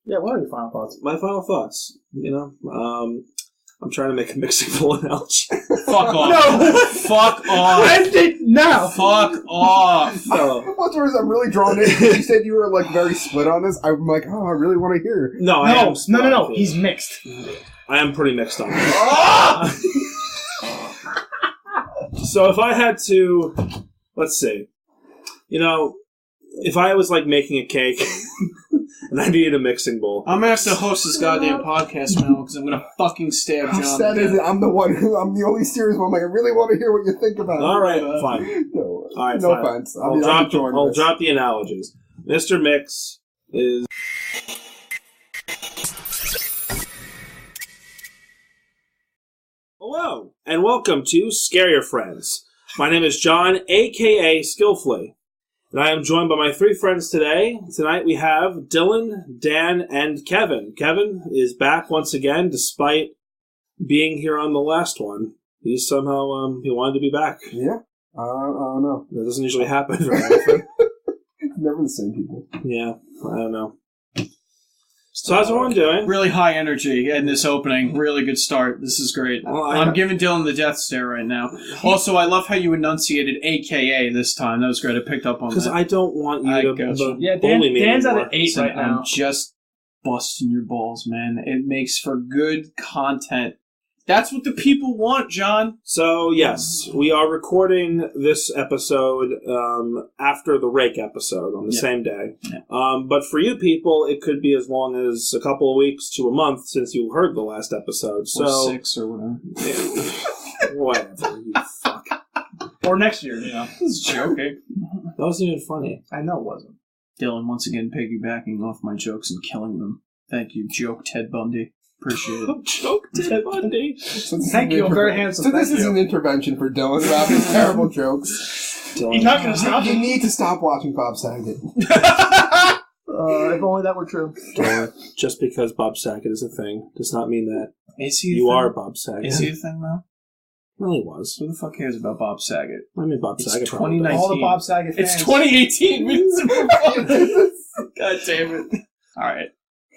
Yeah, what are your final thoughts? My final thoughts, I'm trying to make a mixing bowl analogy. Fuck off. No! Fuck off. End it now! Fuck off. No. What's worse, I'm really drawn in. You said you were very split on this. I'm like, I really want to hear. No, I am split No. on it. He's mixed. I am pretty mixed on it. So if I had to, let's see, if I was making a cake and I needed a mixing bowl. I'm gonna have to host this goddamn podcast now because I'm gonna fucking stab John. How sad is it? I'm the only serious one. I really want to hear what you think about it. All right, fine. No, All right, no fine. offense. I'll drop the analogies. Mr. Mix is... Hello, and welcome to Scare Your Friends. My name is John, a.k.a. Flea, and I am joined by my three friends today. Tonight we have Dylan, Dan, and Kevin. Kevin is back once again, despite being here on the last one. He's somehow, he wanted to be back. Yeah? I don't know. That doesn't usually happen very often. Never the same people. Yeah, I don't know. So how's everyone doing? Really high energy in this opening. Really good start. This is great. Well, I'm giving Dylan the death stare right now. Also, I love how you enunciated AKA this time. That was great. I picked up on that. Because I don't want you to Yeah, bully me Dan's anymore. at an 8 right now. I'm just busting your balls, man. It makes for good content. That's what the people want, John. So, yes, we are recording this episode after the Rake episode on the same day. Yeah. But for you people, it could be as long as a couple of weeks to a month since you heard the last episode. So, or 6 or whatever. Whatever, you fuck. Or next year, It's joking. That wasn't even funny. I know it wasn't. Dylan once again piggybacking off my jokes and killing them. Thank you, joke Ted Bundy. Appreciate it. Joke Ted Bundy. Thank you, I'm very handsome. So this is an intervention for Dylan about his terrible jokes. Dylan. You're not going to stop You him? need to stop watching Bob Saget. If only that were true. Dylan, just because Bob Saget is a thing does not mean that Is he you are Bob Saget. Is he a thing, though? Well, he was. Who the fuck cares about Bob Saget? I mean, Bob It's Saget. 2019. All the Bob Saget fans. It's 2018. God damn it. Alright.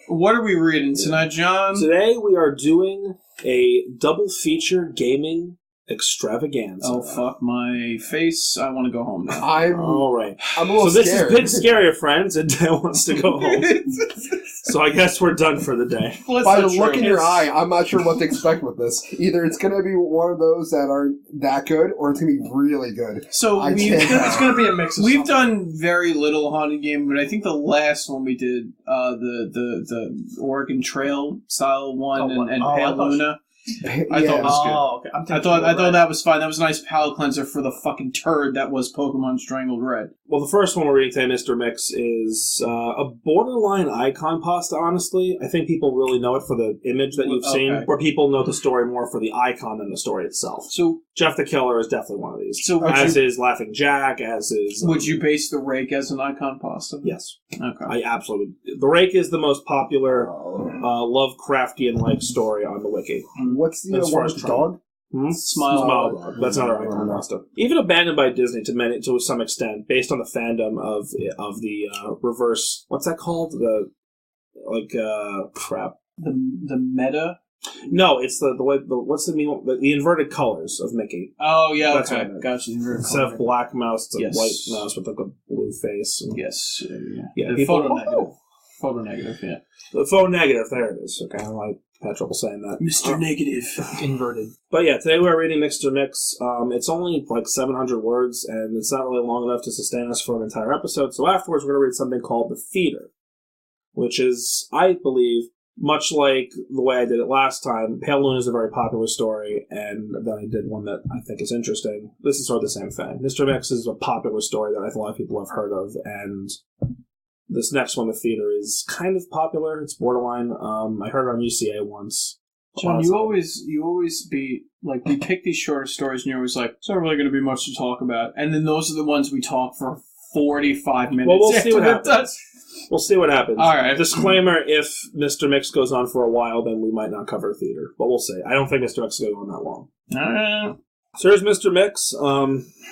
What are we reading tonight, John? Today we are doing a double feature gaming extravaganza. Oh, fuck my face. I want to go home now. All right. I'm a little So this scared. is Big Scarier Friends, and Dan wants to go home. So I guess we're done for the day. Well, By the that's not look true. in your eye, I'm not sure what to expect with this. Either it's going to be one of those that aren't that good, or it's going to be really good. So I we've, can't- It's going to be a mix of we've something. done very little haunted game, but I think the last one we did, the Oregon Trail style one and Pale Luna. I thought it was good. Oh, okay. I thought that was fine. That was a nice palate cleanser for the fucking turd that was Pokemon Strangled Red. Well, the first one we're reading today, Mr. Mix, is a borderline icon pasta, honestly. I think people really know it for the image that you've seen, where people know the story more for the icon than the story itself. So Jeff the Killer is definitely one of these. So as is Laughing Jack, as is... would you base the Rake as an icon pasta? Yes. Okay. I absolutely... The Rake is the most popular Lovecraftian-like story on the wiki. What's the As far one as with the trend. dog? Smile Dog. That's another icon pasta. Even abandoned by Disney to some extent, based on the fandom of the reverse. What's that called? Crap. The meta. No, it's the way. What's the mean? The inverted colors of Mickey. Oh yeah, That's okay. what I meant. Gotcha. Instead of black mouse, it's a Yes. white mouse with a blue face. And Yes. Yeah, The people- photo negative. Photo negative. Yeah. The phone negative. There it is. Okay, I like had trouble saying that. Mr. Negative. Inverted. But yeah, today we're reading Mixed Mix. It's only 700 words, and it's not really long enough to sustain us for an entire episode. So afterwards, we're going to read something called The Feeder, which is, I believe, much like the way I did it last time. Pale Luna is a very popular story, and then I did one that I think is interesting. This is sort of the same thing. Mr. Mix is a popular story that I think a lot of people have heard of, and this next one, The Feeder, is kind of popular. It's borderline. I heard it on UCA once. John, you always be like, we pick these shorter stories, and you're always like, it's not really going to be much to talk about. And then those are the ones we talk for 45 minutes. Well, we'll see what after happens. we're done. We'll see what happens. All right. Disclaimer, if Mr. Mix goes on for a while, then we might not cover theater. But we'll see. I don't think Mr. Mix is going on that long. So here's Mr. Mix.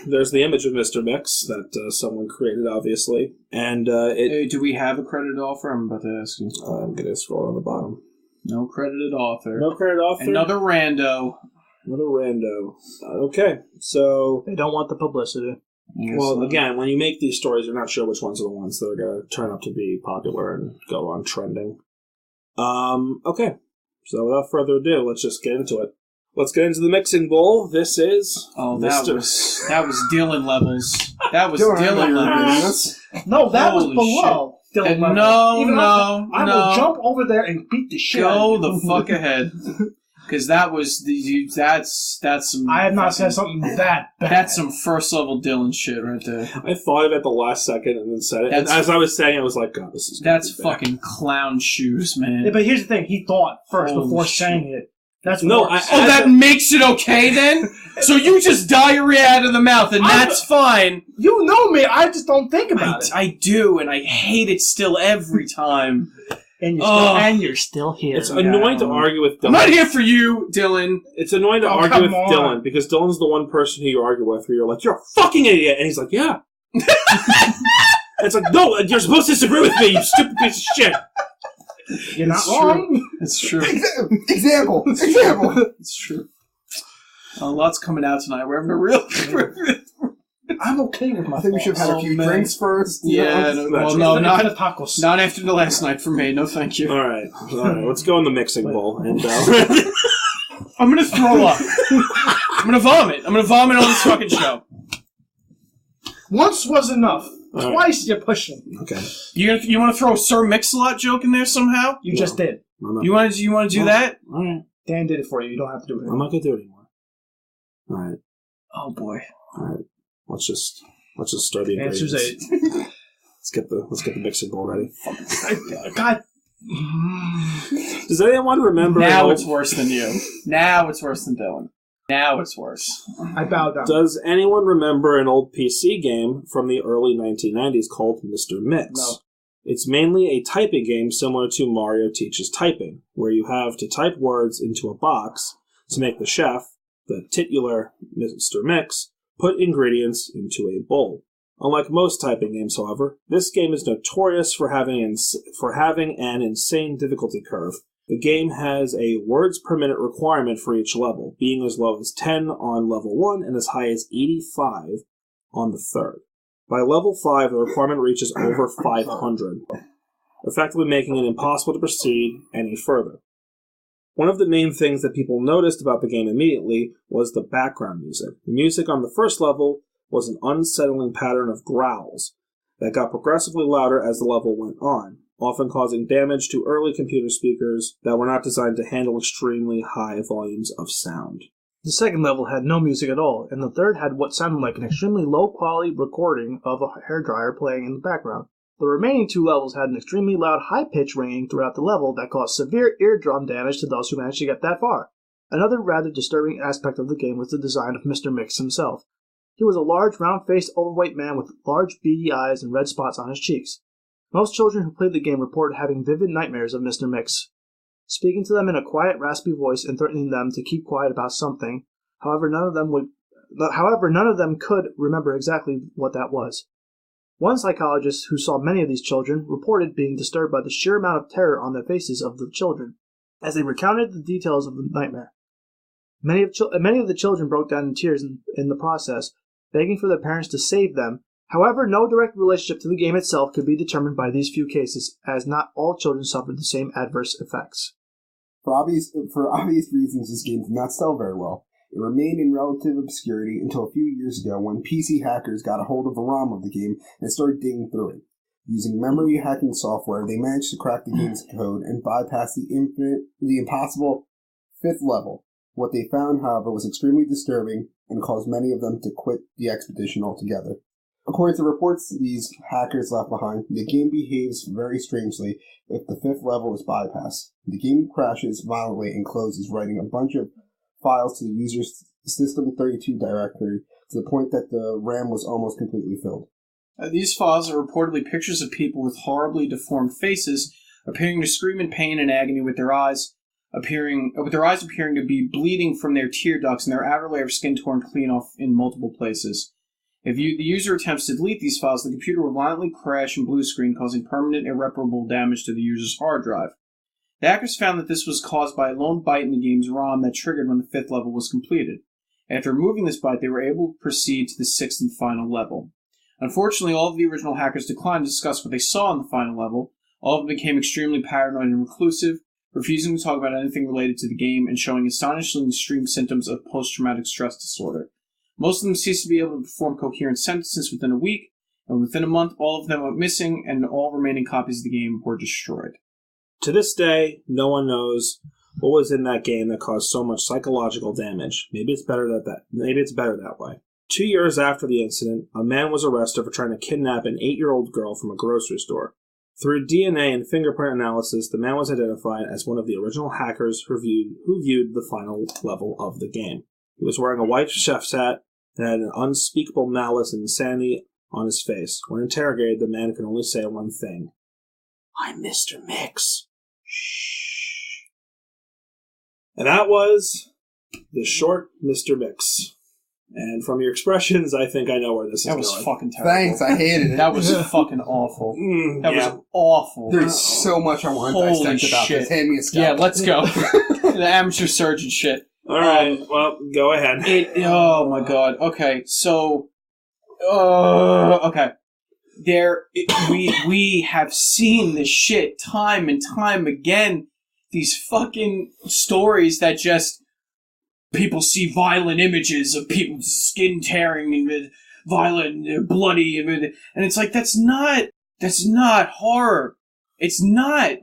There's the image of Mr. Mix that someone created, obviously. And Hey, do we have a credited author? I'm about to ask you. I'm going to scroll on the bottom. No credited author. No credit author? Another rando. Another rando. Okay, so... They don't want the publicity. Well, again, when you make these stories, you're not sure which ones are the ones that are going to turn up to be popular and go on trending. Okay, so without further ado, let's just get into it. Let's get into the mixing bowl. This is... that was Dylan levels. That was Dylan levels. No, that was Holy below Dylan levels. No. I will jump over there and beat the shit out Go of you. the fuck ahead. Because that was that's some... I have not said something that bad. That's some first level Dylan shit right there. I thought of it at the last second and then said it. And as I was saying, I was like, God, this is... That's fucking clown shoes, man. Yeah, but here's the thing. He thought first Holy before shit. saying it. That's No, worse. that makes it okay then? So you just diarrhea out of the mouth and that's fine. You know me. I just don't think about it. I do, and I hate it still every time. And you're still here. It's annoying to argue with Dylan. I'm not here for you, Dylan. It's annoying to argue with Dylan because Dylan's the one person who you argue with where you're like, you're a fucking idiot. And he's like, yeah. It's like, no, you're supposed to disagree with me, you stupid piece of shit. You're not wrong. It's true. Example. It's true. A lot's coming out tonight. We're having a real... I'm okay with my I think we should have had a few drinks first. Yeah, not tacos. Not after the last night for me. No, thank you. All right. Let's go in the mixing bowl. And I'm gonna throw up. I'm gonna vomit. I'm gonna vomit on this fucking show. Once was enough. Twice you're pushing. Okay. You want to throw a Sir Mix-a-Lot joke in there somehow? You just did. You want to do that? All right. Dan did it for you. You don't have to do it. I'm not gonna do it anymore. All right. Oh boy. All right. Let's just start the ingredients. Answer's 8. Let's get the mixing bowl ready. God. Does anyone remember? Now it's worse than you. Now it's worse than Dylan. Now it's worse. I bow down. Does anyone remember an old PC game from the early 1990s called Mr. Mix? No. It's mainly a typing game similar to Mario Teaches Typing, where you have to type words into a box to make the chef, the titular Mr. Mix, put ingredients into a bowl. Unlike most typing games, however, this game is notorious for having an insane difficulty curve. The game has a words per minute requirement for each level, being as low as 10 on level 1 and as high as 85 on the third. By level 5, the requirement reaches over 500, effectively making it impossible to proceed any further. One of the main things that people noticed about the game immediately was the background music. The music on the first level was an unsettling pattern of growls that got progressively louder as the level went on, often causing damage to early computer speakers that were not designed to handle extremely high volumes of sound. The second level had no music at all, and the third had what sounded like an extremely low-quality recording of a hairdryer playing in the background. The remaining 2 levels had an extremely loud high-pitched ringing throughout the level that caused severe eardrum damage to those who managed to get that far. Another rather disturbing aspect of the game was the design of Mr. Mix himself. He was a large, round-faced, overweight man with large, beady eyes and red spots on his cheeks. Most children who played the game reported having vivid nightmares of Mr. Mix, speaking to them in a quiet, raspy voice and threatening them to keep quiet about something. However, none of them could remember exactly what that was. One psychologist who saw many of these children reported being disturbed by the sheer amount of terror on the faces of the children as they recounted the details of the nightmare. Many of the children broke down in tears in the process, begging for their parents to save them. However, no direct relationship to the game itself could be determined by these few cases, as not all children suffered the same adverse effects. For obvious reasons, this game did not sell very well. It remained in relative obscurity until a few years ago when PC hackers got a hold of a ROM of the game and started digging through it. Using memory hacking software, they managed to crack the game's code and bypass the impossible 5th level. What they found, however, was extremely disturbing and caused many of them to quit the expedition altogether. According to reports these hackers left behind, the game behaves very strangely if the 5th level is bypassed. The game crashes violently and closes, writing a bunch of files to the user's System32 directory to the point that the RAM was almost completely filled. These files are reportedly pictures of people with horribly deformed faces, appearing to scream in pain and agony with their eyes. with their eyes appearing to be bleeding from their tear ducts and their outer layer of skin torn clean off in multiple places. If the user attempts to delete these files, the computer will violently crash and blue screen, causing permanent irreparable damage to the user's hard drive. The hackers found that this was caused by a lone byte in the game's ROM that triggered when the 5th level was completed. After removing this byte, they were able to proceed to the 6th and final level. Unfortunately, all of the original hackers declined to discuss what they saw in the final level. All of them became extremely paranoid and reclusive, refusing to talk about anything related to the game and showing astonishingly extreme symptoms of post-traumatic stress disorder. Most of them ceased to be able to perform coherent sentences within a week, and within a month, all of them went missing, and all remaining copies of the game were destroyed. To this day, no one knows what was in that game that caused so much psychological damage. Maybe it's better that way. 2 years after the incident, a man was arrested for trying to kidnap an 8-year-old girl from a grocery store. Through DNA and fingerprint analysis, the man was identified as one of the original hackers who viewed the final level of the game. He was wearing a white chef's hat and had an unspeakable malice and insanity on his face. When interrogated, the man could only say one thing. I'm Mr. Mix. Shh. And that was the short Mr. Mix. And from your expressions, I think I know where this is going. That was fucking terrible. Thanks, I hated it. That was fucking awful. That was awful. There's so much I want to dissect about this. Hand me a scalpel. Yeah, let's go. The amateur surgeon shit. All right, well, go ahead. Oh my god. Okay, so... okay. We have seen this shit time and time again. These fucking stories that just... People see violent images of people's skin tearing and violent, and bloody, and it's like, that's not horror. It's not.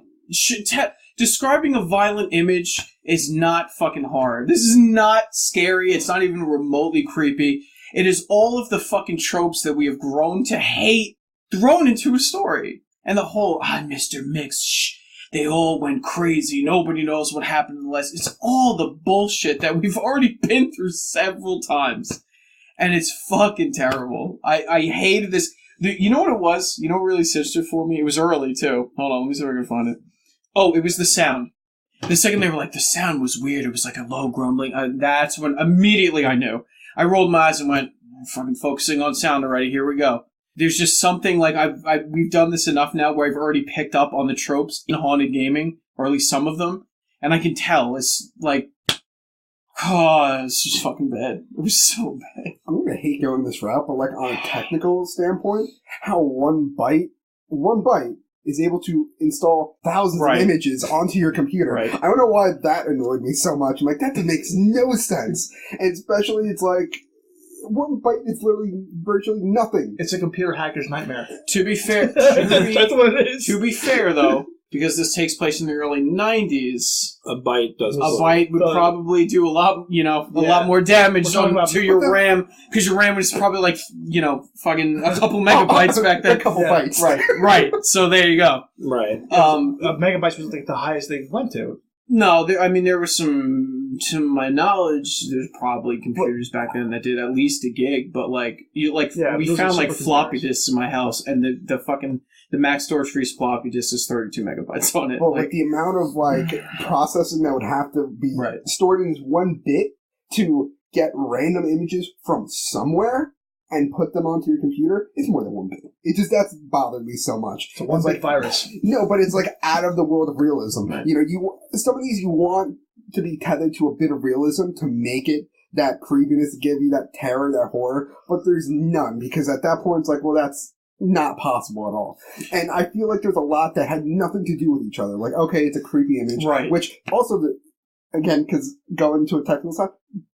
Describing a violent image is not fucking horror. This is not scary. It's not even remotely creepy. It is all of the fucking tropes that we have grown to hate thrown into a story. And the whole, Mr. Mix, shh. They all went crazy. Nobody knows what happened in the last... It's all the bullshit that we've already been through several times. And it's fucking terrible. I hated this. You know what it was? You know what really cinched it for me? It was early, too. Hold on, let me see if I can find it. Oh, it was the sound. The second they were like, the sound was weird. It was like a low grumbling. That's when immediately I knew. I rolled my eyes and went, I'm fucking focusing on sound already. Here we go. There's just something like we've done this enough now where I've already picked up on the tropes in haunted gaming, or at least some of them, and I can tell it's like, it's just fucking bad. It was so bad. I'm gonna hate going this route, but like on a technical standpoint, how one byte is able to install thousands of images onto your computer. Right. I don't know why that annoyed me so much. I'm like, that makes no sense. And especially, it's like, one byte is literally virtually nothing. It's a computer hacker's nightmare. To be fair, that's what it is. To be fair, though, because this takes place in the early 90s, a byte would probably do a lot, a lot more damage to your RAM, because your RAM was probably like, fucking a couple megabytes back then. A couple bytes. Right. So there you go. Right. Megabytes was like the highest they went to. No, there was some, to my knowledge, there's probably computers back then that did at least a gig, but we found like floppy disks in my house, and the max storage for each floppy disk is 32 megabytes on it. Well, like the amount of processing that would have to be stored in this one bit to get random images from somewhere and put them onto your computer, it's more than one bit. That's bothered me so much. It's a one-bit virus. No, but it's like out of the world of realism. Right. Some of these you want to be tethered to a bit of realism to make it that creepiness, to give you that terror, that horror, but there's none, because at that point it's like, well, that's not possible at all. And I feel like there's a lot that had nothing to do with each other. Like, okay, it's a creepy image, which also, again, because going to a technical side,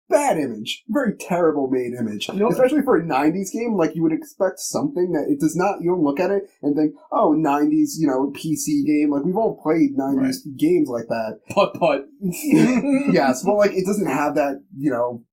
bad image. Very terrible made image. Especially for a 90s game, like you would expect something that it does not, you don't look at it and think, 90s, PC game. Like we've all played 90s games like that. Putt. Yes, but like it doesn't have that,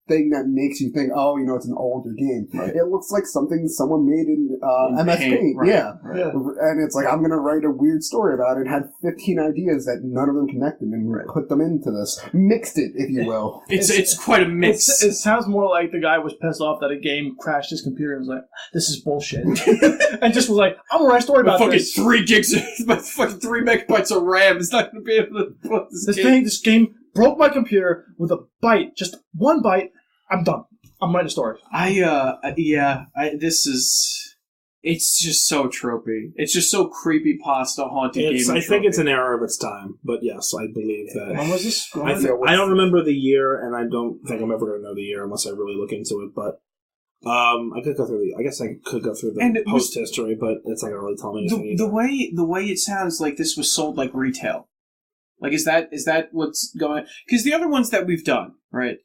thing that makes you think, oh, it's an older game. Right. It looks like something someone made in MS Paint. Right. Yeah. Yeah. And it's like, I'm going to write a weird story about it and had 15 ideas that none of them connected and put them into this. Mixed it, if you will. It's quite a mix. It sounds more like the guy was pissed off that a game crashed his computer and was like, this is bullshit. And just was like, I'm going to write a story about fucking this. 3 gigs, fucking 3 megabytes of RAM is not going to be able to put This game broke my computer with a bite. Just one bite. I'm done. I'm writing a story. It's just so tropey. It's just so creepy pasta haunted game. I think it's an error of its time, but yes, I believe that. When was this? I don't remember the year, and I don't think I'm ever going to know the year unless I really look into it, but I could go through the post history, but it's not going to really tell me anything. The way it sounds like this was sold like retail. Like, is that what's going? Because the other ones that we've done, right?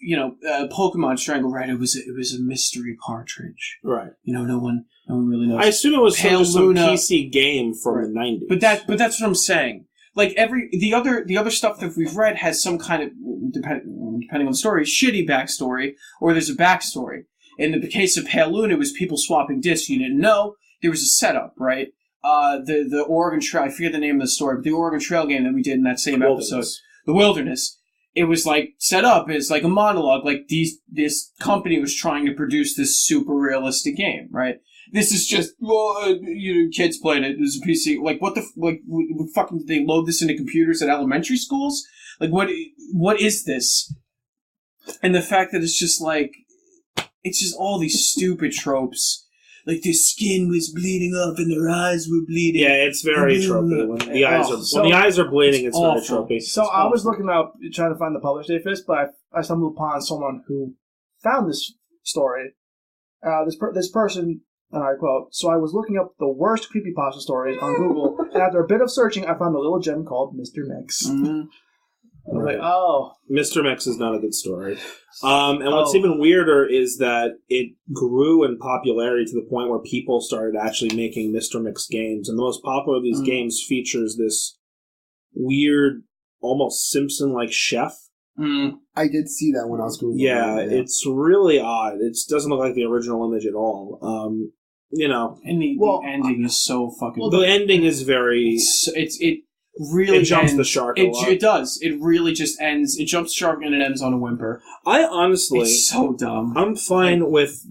Pokemon Strangle, right? It was a mystery cartridge, right? No one really knows. I assume it was Pale some Luna, PC game from the 90s. But that's what I'm saying. Like the other stuff that we've read has some kind of, depending on the story, shitty backstory, or there's a backstory. In the case of Pale Luna, it was people swapping discs. You didn't know. There was a setup, right? The Oregon Trail, I forget the name of the story, but the Oregon Trail game that we did in that same episode, The Wilderness, it was like set up as like a monologue, like this company was trying to produce this super realistic game, right? This is just, kids playing it. There's a PC. Like, what fucking did they load this into computers at elementary schools? Like, what is this? And the fact that it's just like, it's just all these stupid tropes. Like, their skin was bleeding up and their eyes were bleeding. Yeah, it's very tropey. When the eyes are bleeding, it's very tropey. So I was looking up, trying to find the publish date for this, but I stumbled upon someone who found this story. This person, and I quote, "So I was looking up the worst creepypasta stories on Google, and after a bit of searching, I found a little gem called Mr. Mix." Mm-hmm. I was like, oh. Mr. Mix is not a good story. And what's even weirder is that it grew in popularity to the point where people started actually making Mr. Mix games. And the most popular of these games features this weird, almost Simpson-like chef. I did see that when I was Googling. Yeah, it's really odd. It doesn't look like the original image at all. And the ending is so fucking... the ending is very... It really jumps the shark a lot. It does. It really just ends. It jumps the shark and it ends on a whimper. I honestly... It's so dumb. I'm fine with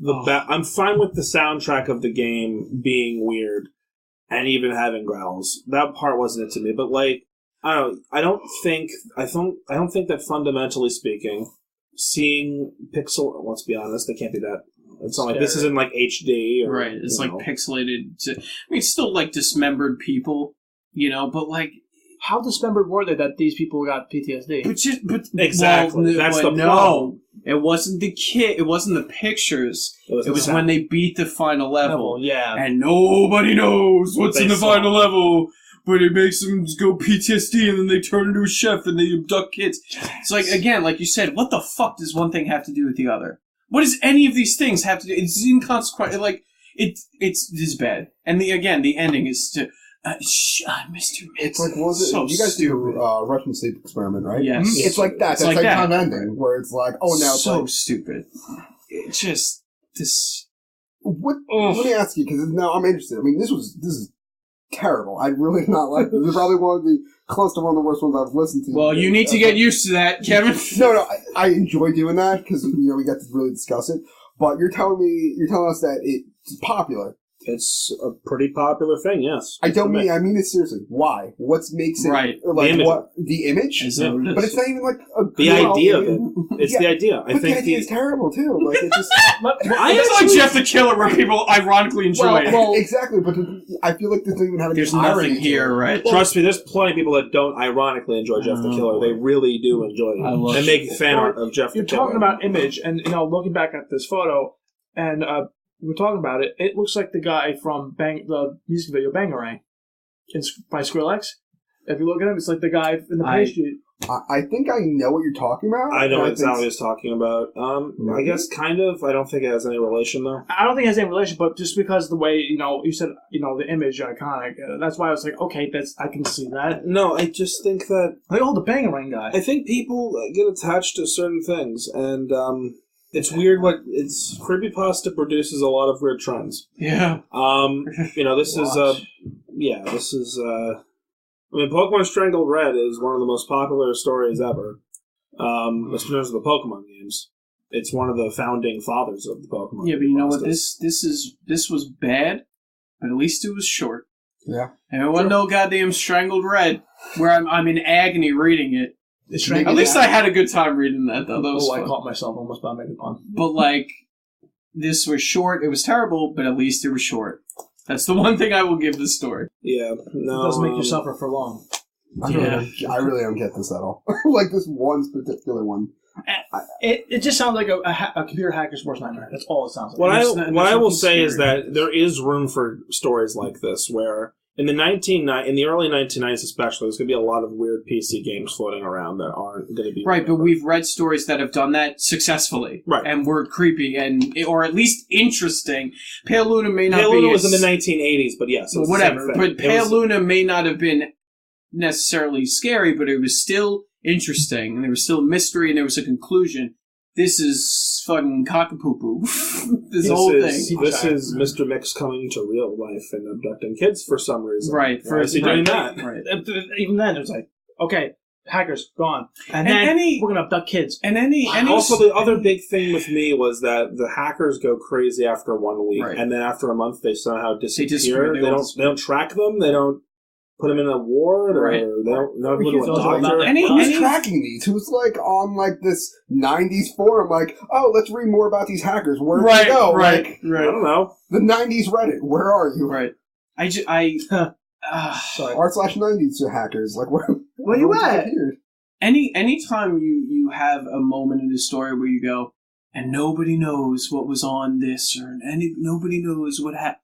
I'm fine with the soundtrack of the game being weird and even having growls. That part wasn't it to me. But, like, I don't think that fundamentally speaking, seeing pixel... Let's be honest, they can't be that... It's not like this isn't like HD. Or, right. It's like pixelated. It's still like dismembered people, but like... How dismembered were they that these people got PTSD? But exactly. That's the problem. No, it wasn't the kid. It wasn't the pictures. It was when they beat the final level. Yeah. And nobody knows what's in the final level. But it makes them go PTSD, and then they turn into a chef, and they abduct kids. It's like, again, like you said, what the fuck does one thing have to do with the other? What does any of these things have to do? It's inconsequential. Like, it's bad. And the ending is to... Mr. Mix. It's like, what was it? So you guys stupid. do Russian sleep experiment, right? Yes. Mm-hmm. It's like that. That's like that. kind of ending, where it's like, oh, now it's so like... stupid. It's just, this... Let me ask you, because now I'm interested. I mean, this is terrible. I really not like this. This is probably one of the close to one of the worst ones I've listened to. Well, you need to get used to that, Kevin. No, I enjoy doing that because we get to really discuss it. But you're telling us that it's popular. It's a pretty popular thing, yes. I mean it seriously. Why? What makes it right? Like the what? The image? But it's not even like a the idea of it. It's the idea. I think the idea is terrible too. Like it's just. It's like Jeff the Killer, where people ironically enjoy it. Well, exactly, but I feel like this doesn't even have any. There's nothing here, right? Trust me, there's plenty of people that don't ironically enjoy Jeff the Killer. They really do enjoy it. And make fan art of Jeff the Killer. You're talking about image, and looking back at this photo, and we're talking about it. It looks like the guy from the music video Bangarang by Skrillex. If you look at him, it's like the guy in the pastry. I think I know what you're talking about. I know exactly what he's talking about. I guess kind of. I don't think it has any relation, though. I don't think it has any relation, but just because the way, you said, the image iconic, that's why I was like, okay, I can see that. No, I just think that... Like, the guy. I think people get attached to certain things, and it's weird it's... Creepypasta produces a lot of weird trends. Yeah. This is... Pokemon Strangled Red is one of the most popular stories ever. As far as the Pokemon games, it's one of the founding fathers of the Pokemon. Yeah, but you know what? This was bad, but at least it was short. Yeah. And it wasn't no goddamn Strangled Red, where I'm in agony reading it. At least I had a good time reading that, though. That was fun. I caught myself almost by making fun. But this was short. It was terrible, but at least it was short. That's the one thing I will give this story. Yeah, no. It doesn't make you suffer for long. I really don't get this at all. Like this one particular one. It just sounds like a computer hacker's worst nightmare. That's all it sounds like. What I will say is that there is room for stories like this where in the early 1990s especially, there's going to be a lot of weird PC games floating around that aren't going to be... Right, but we've read stories that have done that successfully. Right. And were creepy, or at least interesting. Pale Luna may not be... Pale Luna was in the 1980s, but yes. Whatever, but Pale Luna may not have been necessarily scary, but it was still interesting, and there was still a mystery, and there was a conclusion. This is fucking cockapoo-poo. This whole thing. This is Mr. Mix coming to real life and abducting kids for some reason. Right. Why is he doing that? Right. Even then, it was like, okay, hackers, gone. And then we're going to abduct kids. And also, the other big thing with me was that the hackers go crazy after 1 week, and then after a month, they somehow disappear. They don't track them. They don't put them in a ward, or they don't know who to doctor. Who's tracking these? Who's on this 90s forum let's read more about these hackers. Where do they go? Right. I don't know. The 90s Reddit. Where are you? Right. Sorry. r/90s hackers. Where you at? Anytime you have a moment in a story where you go, and nobody knows what was on this, or nobody knows what happened.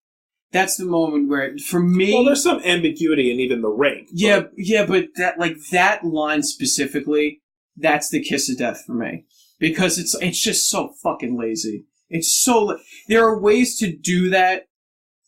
That's the moment where, for me... Well, there's some ambiguity in even the rake. Yeah, but that line specifically, that's the kiss of death for me. Because it's just so fucking lazy. It's so... There are ways to do that,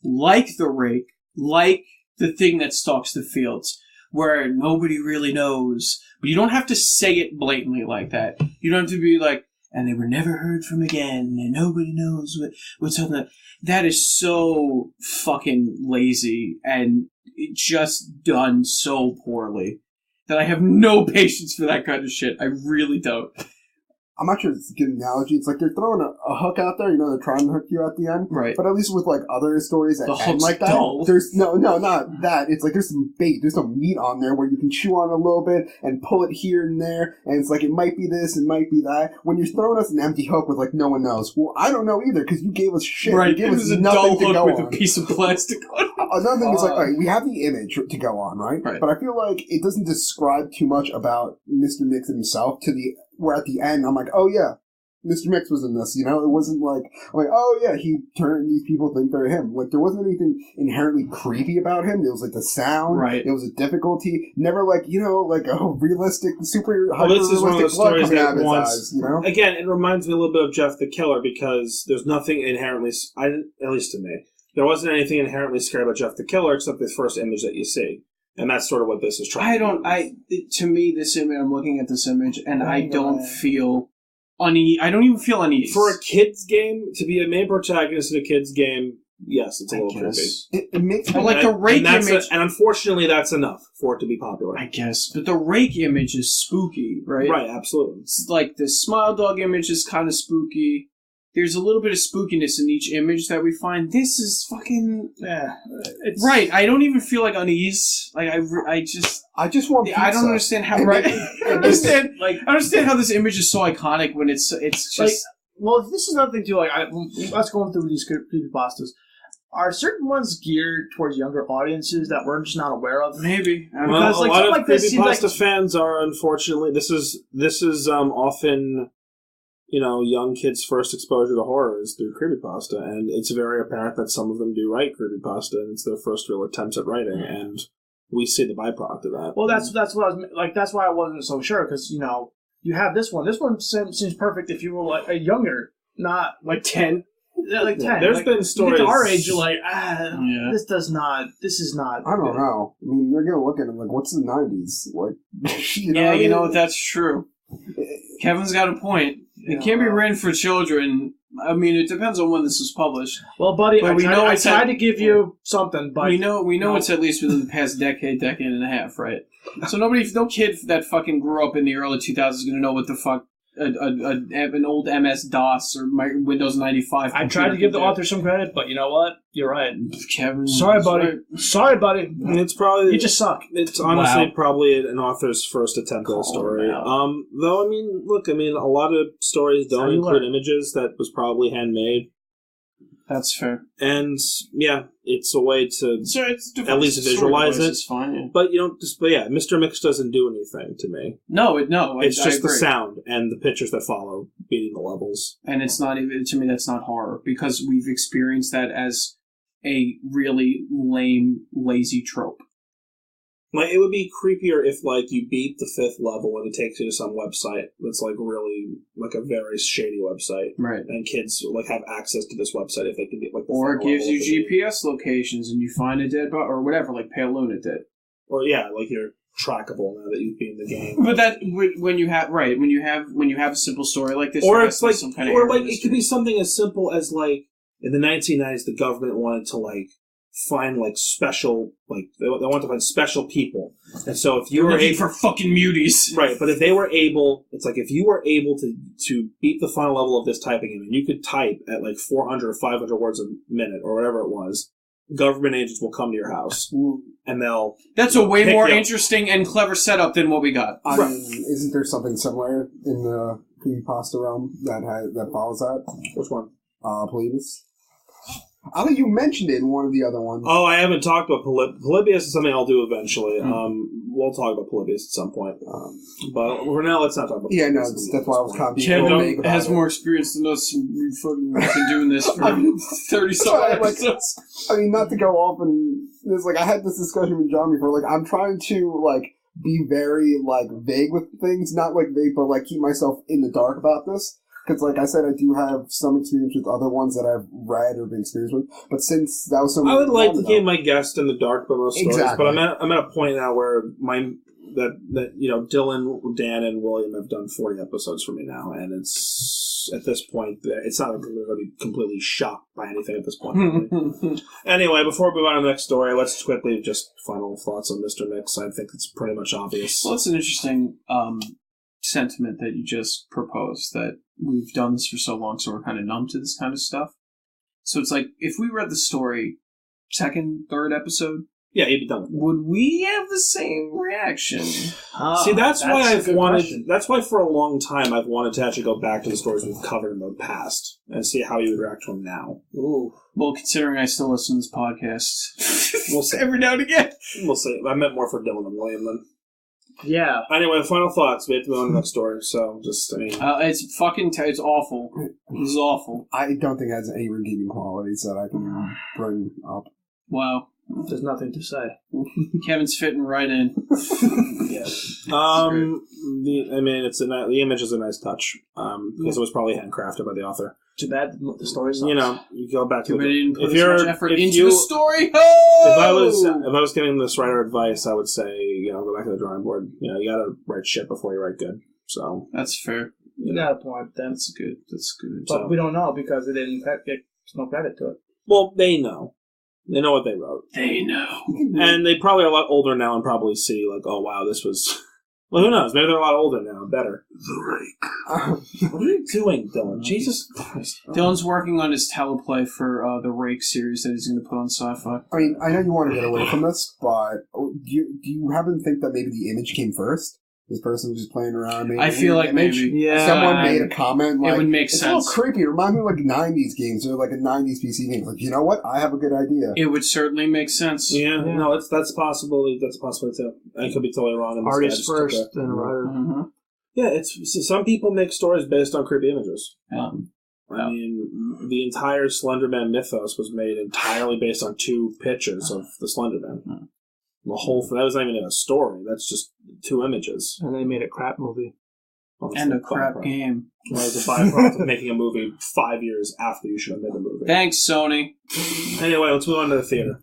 like the rake, like the thing that stalks the fields, where nobody really knows. But you don't have to say it blatantly like that. You don't have to be like, and they were never heard from again, and nobody knows what's on the... That is so fucking lazy and just done so poorly that I have no patience for that kind of shit. I really don't. I'm not sure it's a good analogy. It's like they're throwing a hook out there, they're trying to hook you at the end. Right. But at least with other stories that end like that, dull. There's not that. It's like there's some bait, there's some meat on there where you can chew on a little bit and pull it here and there, and it's like it might be this, it might be that. When you're throwing us an empty hook with no one knows, well, I don't know either because you gave us shit. Right. You gave us a nothing dull to hook go with on. A piece of plastic on it. Another thing is all right, we have the image to go on, right? But I feel like it doesn't describe too much about Mr. Mix himself where at the end I'm like, oh yeah, Mr. Mix was in this, It wasn't he turned, these people think they're him. There wasn't anything inherently creepy about him. It was the sound. Right. It was a difficulty. Never a realistic, super this is one of those stories that eyes, Again, it reminds me a little bit of Jeff the Killer because there's nothing inherently, at least to me, there wasn't anything inherently scary about Jeff the Killer except the first image that you see. And that's sort of what this is trying to do. To me, this image, I'm looking at this image, and I don't feel... I don't even feel unease. For a kid's game, to be a main protagonist in a kid's game, yes, it's a little creepy. It makes me... the rake image... and unfortunately, that's enough for it to be popular. I guess. But the rake image is spooky, right? Right, absolutely. It's the Smile Dog image is kind of spooky. There's a little bit of spookiness in each image that we find. This is fucking... it's right, I don't even feel unease. I just want pizza. I don't understand how... Right. I understand how this image is so iconic when it's just... this is another thing too, us going through these creepypastas. Are certain ones geared towards younger audiences that we're just not aware of? Maybe. A lot of creepypasta fans are, unfortunately... This is often... young kids' first exposure to horror is through creepypasta, and it's very apparent that some of them do write creepypasta, and it's their first real attempts at writing, and we see the byproduct of that. Well, that's what I was like. That's why I wasn't so sure because you have this one. This one seems perfect if you were like a younger, not like 10. Yeah, like 10. There's like, been stories. You get to our age, you're like, this is not. I don't know. I mean, you're gonna look at it like, what's the 90s? Like, that's true. Kevin's got a point. It can't be written for children. I mean, it depends on when this was published. Well, buddy, but I tried to give you something, but we know it's at least within the past decade and a half, right? So no kid that fucking grew up in the early 2000s is gonna know what the fuck an old MS DOS or my Windows 95. I tried to give the author some credit, but you know what? You're right, Kevin. Sorry, buddy. Right. Sorry, buddy. It's probably you just suck. It's honestly probably an author's first attempt at a story. Though I mean, look, a lot of stories don't include images that was probably handmade. That's fair. And yeah, it's a way to it's at least visualize it. It's fine, yeah. But you don't just. But yeah, Mr. Mix doesn't do anything to me. It's just the sound and the pictures that follow beating the levels. And it's not even to me. That's not horror because we've experienced that as a really lame, lazy trope. Like, it would be creepier if, like, you beat the 5th level and it takes you to some website that's, like, really, like, a very shady website. Right. And kids, like, have access to this website if they can get, like, the or it gives you GPS GPS locations and you find a dead body, or whatever, like Pale Luna did. Or, yeah, like, you're trackable now that you've been in the game. But that, when you have a simple story like this, or it's, like, some kind of it could be something as simple as, like, in the 1990s, the government wanted to, like, find like special, like they want to find special people, and so if you were looking able for fucking muties, right? But if they were able, it's like if you were able to beat the final level of this typing in, and you could type at like 400 or 500 words a minute or whatever it was, government agents will come to your house and they'll. That's a way more interesting and clever setup than what we got. I mean, isn't there something similar in the creepypasta realm that follows that? Which one? Polybius. I think you mentioned it in one of the other ones. Oh, I haven't talked about Polybius. Is something I'll do eventually. We'll talk about Polybius at some point. But for now, let's not talk about Polybius. That's why I was kind of Kevin has more experience than us. We've fucking been doing this for 30-some episodes. I mean, not to go off and... It's like, I had this discussion with John before. Like, I'm trying to, like, be very, like, vague with things. Not, like, vague, but, like, keep myself in the dark about this. Because, like I said, I do have some experience with other ones that I've read or been experienced with. But since that was so... I would like to keep my guest in the dark by most stories. Exactly. But I'm at a point now where Dylan, Dan, and William have done 40 episodes for me now. And it's... At this point, it's not like we're going to be completely shocked by anything at this point. Anyway, before we move on to the next story, let's quickly just final thoughts on Mr. Mix. I think it's pretty much obvious. Well, it's an interesting... sentiment that you just proposed, that we've done this for so long, so we're kind of numb to this kind of stuff. So it's like, if we read the story, second, third episode, yeah, you'd be done with it. Would we have the same reaction? See, that's why I've wanted. Question. That's why for a long time I've wanted to actually go back to the stories we've covered in the past and see how you would react to them now. Ooh. Well, considering I still listen to this podcast, we'll see. Every now and again. We'll see. I meant more for Dylan and William then. Yeah. Anyway, final thoughts. We have to move on to the next story. So, just, it's fucking... it's awful. This is awful. I don't think it has any redeeming qualities that I can bring up. Wow. There's nothing to say. Kevin's fitting right in. Yeah. The image is a nice touch. Because it was probably handcrafted by the author. Too bad the story sucks. You go back to if you're much effort into the story. Oh! If I was giving this writer advice, I would say, go back to the drawing board. You gotta write shit before you write good. So that's fair. You got a point. That's good. But we don't know because it didn't get no credit to it. Well, they know. They know what they wrote. They know. And they probably are a lot older now and probably see, like, oh, wow, this was... Well, who knows? Maybe they're a lot older now. Better. The Rake. What are you doing, Dylan? Jesus Christ. Dylan's working on his teleplay for the Rake series that he's going to put on Sci-Fi. I mean, I know you want to get away from this, but do you happen to think that maybe the image came first? This person was just playing around. I feel like maybe. Yeah. Someone made a comment. Like, it would make sense. It's a little creepy. It reminds me of like 90s games or like a 90s PC game. Like, you know what? I have a good idea. It would certainly make sense. Yeah. No, that's possible. That's possible too. I could be totally wrong. Artist first, then writer. Mm-hmm. Yeah, some people make stories based on creepy images. I mean, the entire Slender Man mythos was made entirely based on 2 pictures of the Slender Man. The whole thing. That wasn't even a story. That's just 2 images. And they made a crap movie. Well, And a crap game. Well, it's a byproduct of making a movie 5 years after you should have made the movie. Thanks, Sony. Anyway, let's move on to the theater.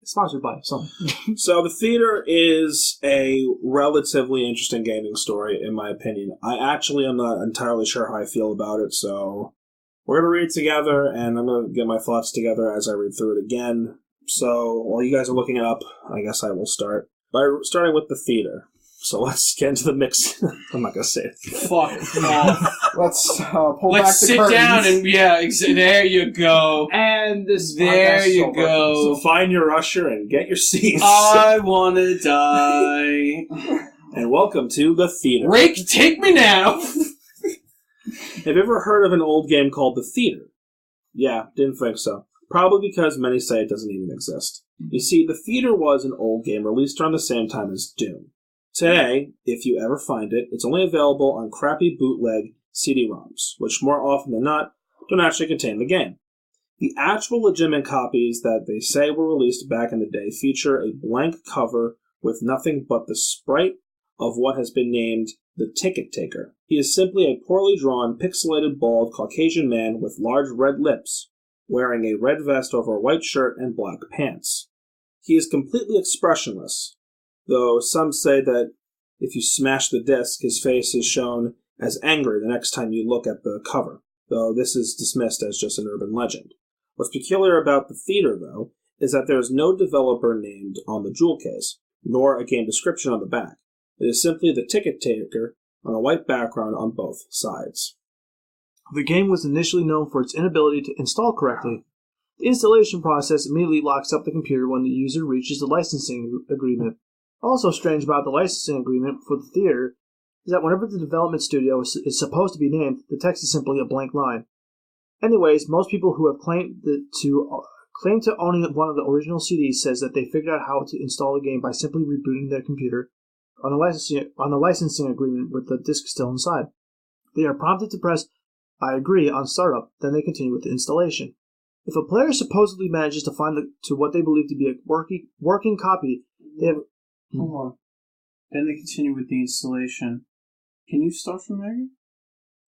Sponsored by something. So the theater is a relatively interesting gaming story, in my opinion. I actually am not entirely sure how I feel about it, so we're going to read it together, and I'm going to get my thoughts together as I read through it again. So while you guys are looking it up, I guess I will start by starting with the theater. So let's get into the mix. I'm not going to say it. Fuck off. Let's pull back Let's the sit curtains. down and, there you go. And this There podcast you over. go. So find your usher and get your seats. I wanna die. And welcome to the theater. Rick, take me now. Have you ever heard of an old game called The Theater? Yeah, didn't think so. Probably because many say it doesn't even exist. You see, The Theater was an old game released around the same time as Doom. Today, if you ever find it, it's only available on crappy bootleg CD-ROMs, which more often than not don't actually contain the game. The actual legitimate copies that they say were released back in the day feature a blank cover with nothing but the sprite of what has been named the Ticket Taker. He is simply a poorly drawn, pixelated, bald Caucasian man with large red lips, wearing a red vest over a white shirt and black pants. He is completely expressionless, though some say that if you smash the disc, his face is shown as angry the next time you look at the cover, though this is dismissed as just an urban legend. What's peculiar about the theater, though, is that there is no developer named on the jewel case, nor a game description on the back. It is simply the Ticket Taker on a white background on both sides. The game was initially known for its inability to install correctly. The installation process immediately locks up the computer when the user reaches the licensing agreement. Also strange about the licensing agreement for the theater is that whenever the development studio is supposed to be named, the text is simply a blank line. Anyways, most people who have claimed to owning one of the original CDs says that they figured out how to install the game by simply rebooting their computer on the licensing agreement with the disc still inside. They are prompted to press I agree on startup, then they continue with the installation. If a player supposedly manages to find to what they believe to be a working copy, they have... Hold on. Then they continue with the installation. Can you start from there?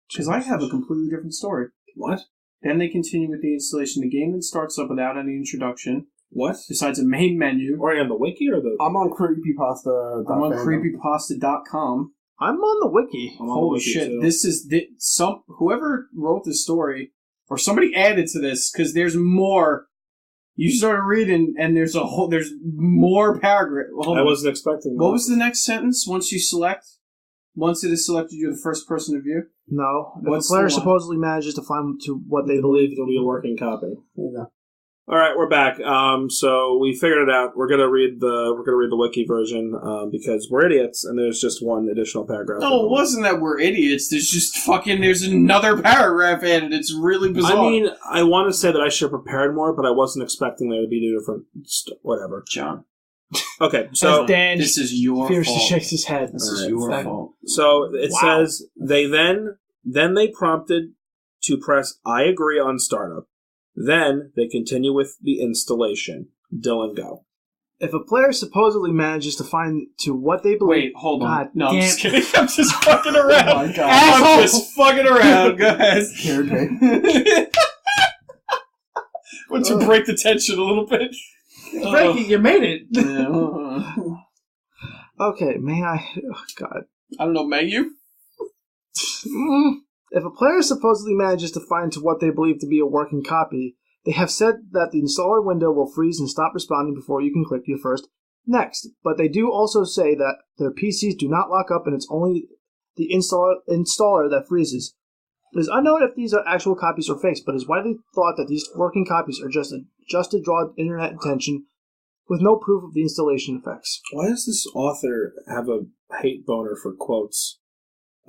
Because I have a completely different story. What? Then they continue with the installation. The game then starts up without any introduction. What? Besides a main menu. Are you on the wiki or the... I'm on creepypasta. I'm on creepypasta.com. I'm on the wiki. I'm on the Holy wiki shit! too. This is whoever wrote this story, or somebody added to this because there's more. You started reading, and there's more paragraph. I wasn't expecting that. What was the next sentence? Once it is selected, you're the first person to view. No. If What's a player the one? supposedly manages to find to what They they believe believe it'll be a working copy. Yeah. All right, we're back. So we figured it out. We're gonna read the wiki version because we're idiots, and there's just one additional paragraph. No, it wasn't that we're idiots. There's another paragraph added. It's really bizarre. I mean, I want to say that I should have prepared more, but I wasn't expecting there to be different whatever. John, Okay, so As Dan this is your fiercely fault. shakes his head. This is Alright, your fine. fault. So it Wow. says they then they prompted to press I agree on startup. Then they continue with the installation. Dylan, go. If a player supposedly manages to find to what they believe... Wait, hold on. God No, I'm damn. just kidding. I'm just fucking around. Oh my god. I'm just fucking around. Go ahead. Scared me. Want to break the tension a little bit? Frankie, you made it! Yeah. Okay, may I... Oh, God. I don't know, may you? If a player supposedly manages to find to what they believe to be a working copy, they have said that the installer window will freeze and stop responding before you can click your first next. But they do also say that their PCs do not lock up and it's only the installer that freezes. It is unknown if these are actual copies or fakes, but it is widely thought that these working copies are just to draw internet attention with no proof of the installation effects. Why does this author have a hate boner for quotes?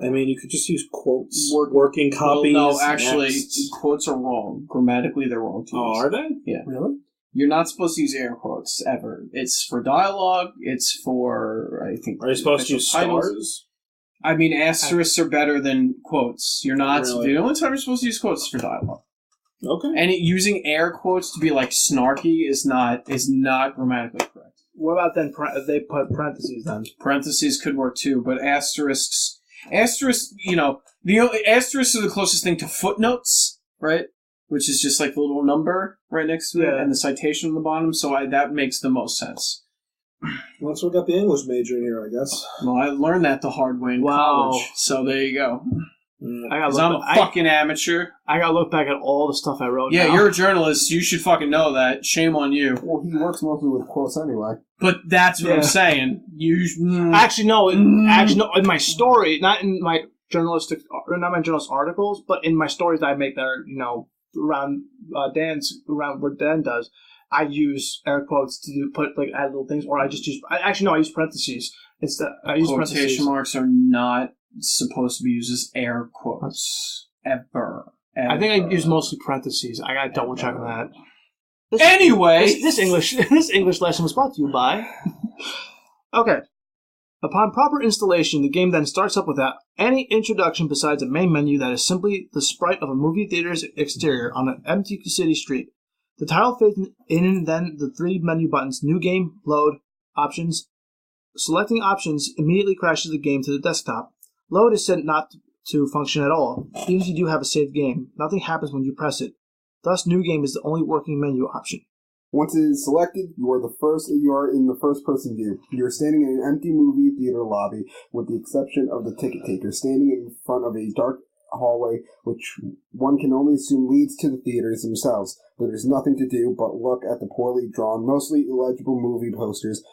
I mean, you could just use quotes. Working copies. Well, no, actually, next. quotes are wrong. Grammatically, they're wrong too. Oh, are they? Yeah. Really? You're not supposed to use air quotes ever. It's for dialogue. It's for, I think... Are you supposed to use titles. stars? I mean, asterisks are better than quotes. You're not... Really? The only time you're supposed to use quotes is for dialogue. Okay. And using air quotes to be, like, snarky is not grammatically correct. What about then? They put parentheses then. Parentheses could work too, but asterisks. Asterisks, the only asterisks are the closest thing to footnotes, right? Which is just like the little number right next to it and the citation on the bottom. So that makes the most sense. Once we got the English major in here, I guess. Well, I learned that the hard way in college. So there you go. Because I'm a fucking amateur. I gotta look back at all the stuff I wrote. Yeah, now. You're a journalist. You should fucking know that. Shame on you. Well, he works mostly with quotes anyway. But that's what I'm saying. Actually, no. In my story, not in my not my journalist articles, but in my stories that I make that are, around where Dan does, I use air quotes to add little things, or I just use. I use parentheses. I use quotation marks are not supposed to be used as air quotes ever. I think I use mostly parentheses. I gotta double check on that. Anyway, this English lesson was brought to you by. Okay. Upon proper installation, the game then starts up without any introduction besides a main menu that is simply the sprite of a movie theater's exterior on an empty city street. The title fades in, and then the three menu buttons: New Game, Load, Options. Selecting Options immediately crashes the game to the desktop. Load is said not to function at all, even if you do have a saved game. Nothing happens when you press it. Thus, New Game is the only working menu option. Once it is selected, you are in the first-person view. You are standing in an empty movie theater lobby, with the exception of the ticket taker, standing in front of a dark hallway, which one can only assume leads to the theaters themselves. But there's nothing to do but look at the poorly drawn, mostly illegible movie posters,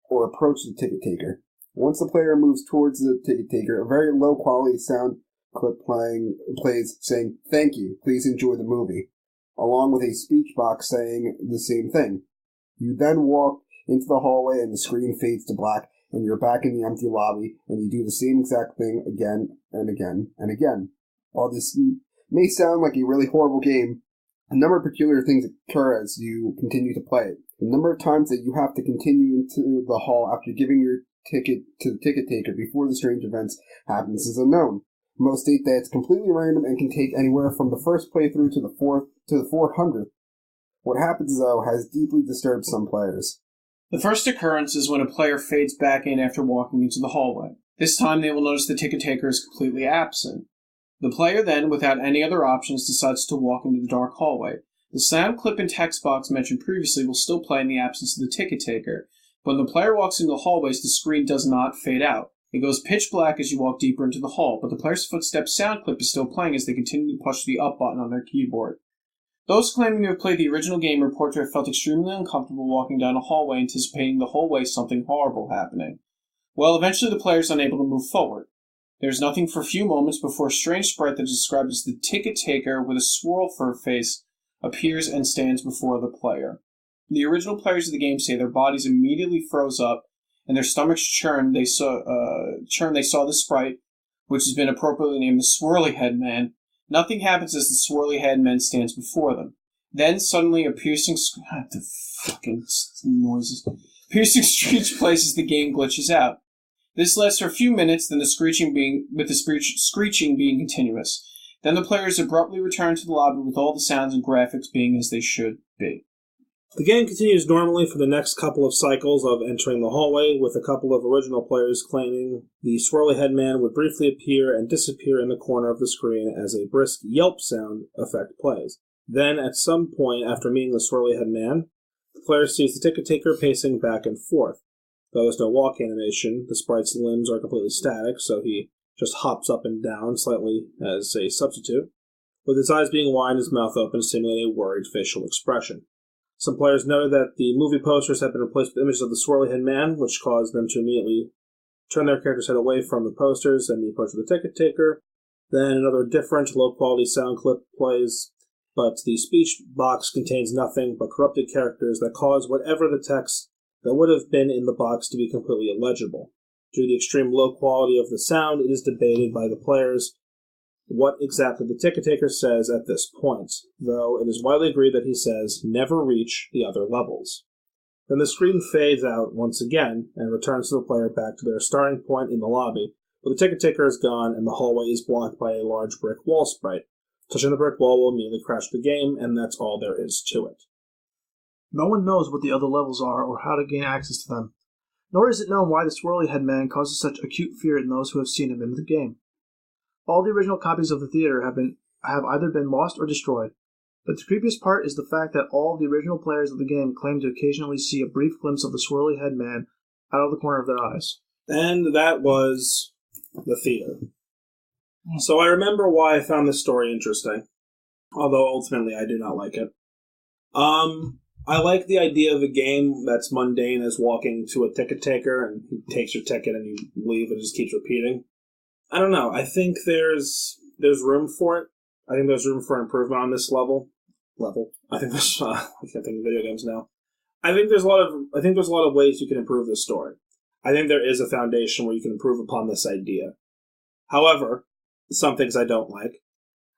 or approach the ticket taker. Once the player moves towards the ticket taker, a very low-quality sound clip plays saying, "Thank you, please enjoy the movie," along with a speech box saying the same thing. You then walk into the hallway and the screen fades to black, and you're back in the empty lobby, and you do the same exact thing again and again and again. While this may sound like a really horrible game, a number of peculiar things occur as you continue to play it. The number of times that you have to continue into the hall after giving your ticket to the ticket taker before the strange events happens is unknown. Most state that it's completely random and can take anywhere from the first playthrough to the 400th. What happens, though, has deeply disturbed some players. The first occurrence is when a player fades back in after walking into the hallway. This time they will notice the ticket taker is completely absent. The player then, without any other options, decides to walk into the dark hallway. The sound clip and text box mentioned previously will still play in the absence of the ticket taker. When the player walks into the hallways, the screen does not fade out. It goes pitch black as you walk deeper into the hall, but the player's footsteps sound clip is still playing as they continue to push the up button on their keyboard. Those claiming to have played the original game report to have felt extremely uncomfortable walking down a hallway, anticipating the whole way something horrible happening. Well, eventually the player is unable to move forward. There's nothing for a few moments before a strange sprite that is described as the ticket taker with a swirl for a face appears and stands before the player. The original players of the game say their bodies immediately froze up and their stomachs churned. They saw the sprite, which has been appropriately named the Swirly Head Man. Nothing happens as the Swirly Head Man stands before them. Then suddenly a piercing piercing screech plays as the game glitches out. This lasts for a few minutes, then the screeching being continuous. Then the players abruptly return to the lobby with all the sounds and graphics being as they should be. The game continues normally for the next couple of cycles of entering the hallway, with a couple of original players claiming the Swirly Head Man would briefly appear and disappear in the corner of the screen as a brisk yelp sound effect plays. Then, at some point after meeting the Swirly Head Man, the player sees the ticket taker pacing back and forth. Though there's no walk animation, the sprite's limbs are completely static, so he just hops up and down slightly as a substitute, with his eyes being wide and his mouth open, simulating a worried facial expression. Some players noted that the movie posters have been replaced with images of the Swirly Head Man, which caused them to immediately turn their character's head away from the posters and the approach of the ticket taker. Then another different, low-quality sound clip plays, but the speech box contains nothing but corrupted characters that cause whatever the text that would have been in the box to be completely illegible. Due to the extreme low quality of the sound, it is debated by the players what exactly the ticket taker says at this point, though it is widely agreed that he says, "Never reach the other levels." Then the screen fades out once again and returns to the player back to their starting point in the lobby, where the ticket taker is gone and the hallway is blocked by a large brick wall sprite. Touching the brick wall will immediately crash the game, and that's all there is to it. No one knows what the other levels are or how to gain access to them. Nor is it known why the swirly-head man causes such acute fear in those who have seen him in the game. All the original copies of the theater have either been lost or destroyed. But the creepiest part is the fact that all of the original players of the game claim to occasionally see a brief glimpse of the swirly-head man out of the corner of their eyes. And that was the theater. So I remember why I found this story interesting, although ultimately I do not like it. I like the idea of a game that's mundane as walking to a ticket taker and he takes your ticket and you leave and it just keeps repeating. I don't know. I think there's room for it. I think there's room for improvement on this level. I think there's I can't think of video games now. I think there's a lot of ways you can improve this story. I think there is a foundation where you can improve upon this idea. However, some things I don't like.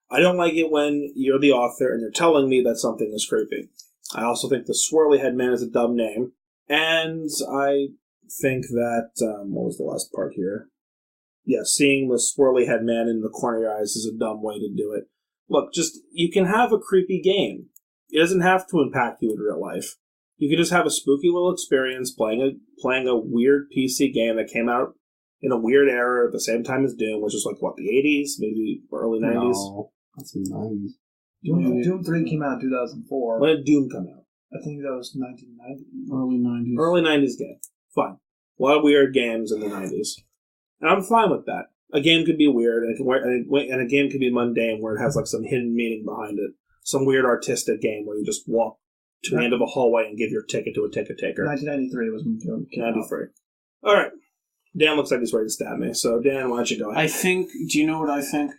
I don't like it when you're the author and you're telling me that something is creepy. I also think the swirly head man is a dumb name. And I think that, what was the last part here? Yeah, seeing the swirly head man in the corner of your eyes is a dumb way to do it. Look, you can have a creepy game. It doesn't have to impact you in real life. You can just have a spooky little experience playing a weird PC game that came out in a weird era at the same time as Doom, which is like, what, the 80s? Maybe early 90s? No, that's the 90s. Doom 3 came out in 2004. When did Doom come out? I think that was 1990. Early 90s. Early 90s game. Fine. A lot of weird games in the 90s. And I'm fine with that. A game could be weird, and a game could be mundane, where it has like some hidden meaning behind it. Some weird artistic game where you just walk to the end of a hallway and give your ticket to a ticket taker. 1993 was when Doom came out. 93. All right. Dan looks like he's ready to stab me. So, Dan, why don't you go ahead? Do you know what I think?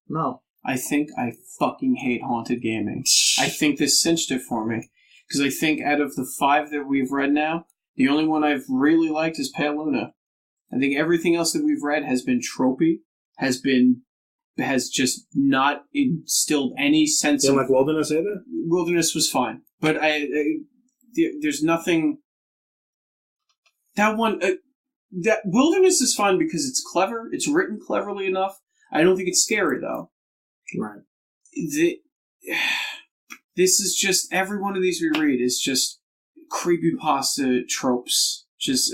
No. I think I fucking hate haunted gaming. I think this cinched it for me. Because I think out of the 5 that we've read now, the only one I've really liked is Pale Luna. I think everything else that we've read has been tropey, has just not instilled any sense you of... like Wilderness either? Wilderness was fine. But there's nothing... That one... that Wilderness is fine because it's clever. It's written cleverly enough. I don't think it's scary, though. Right. This is just... Every one of these we read is just creepypasta tropes. Just...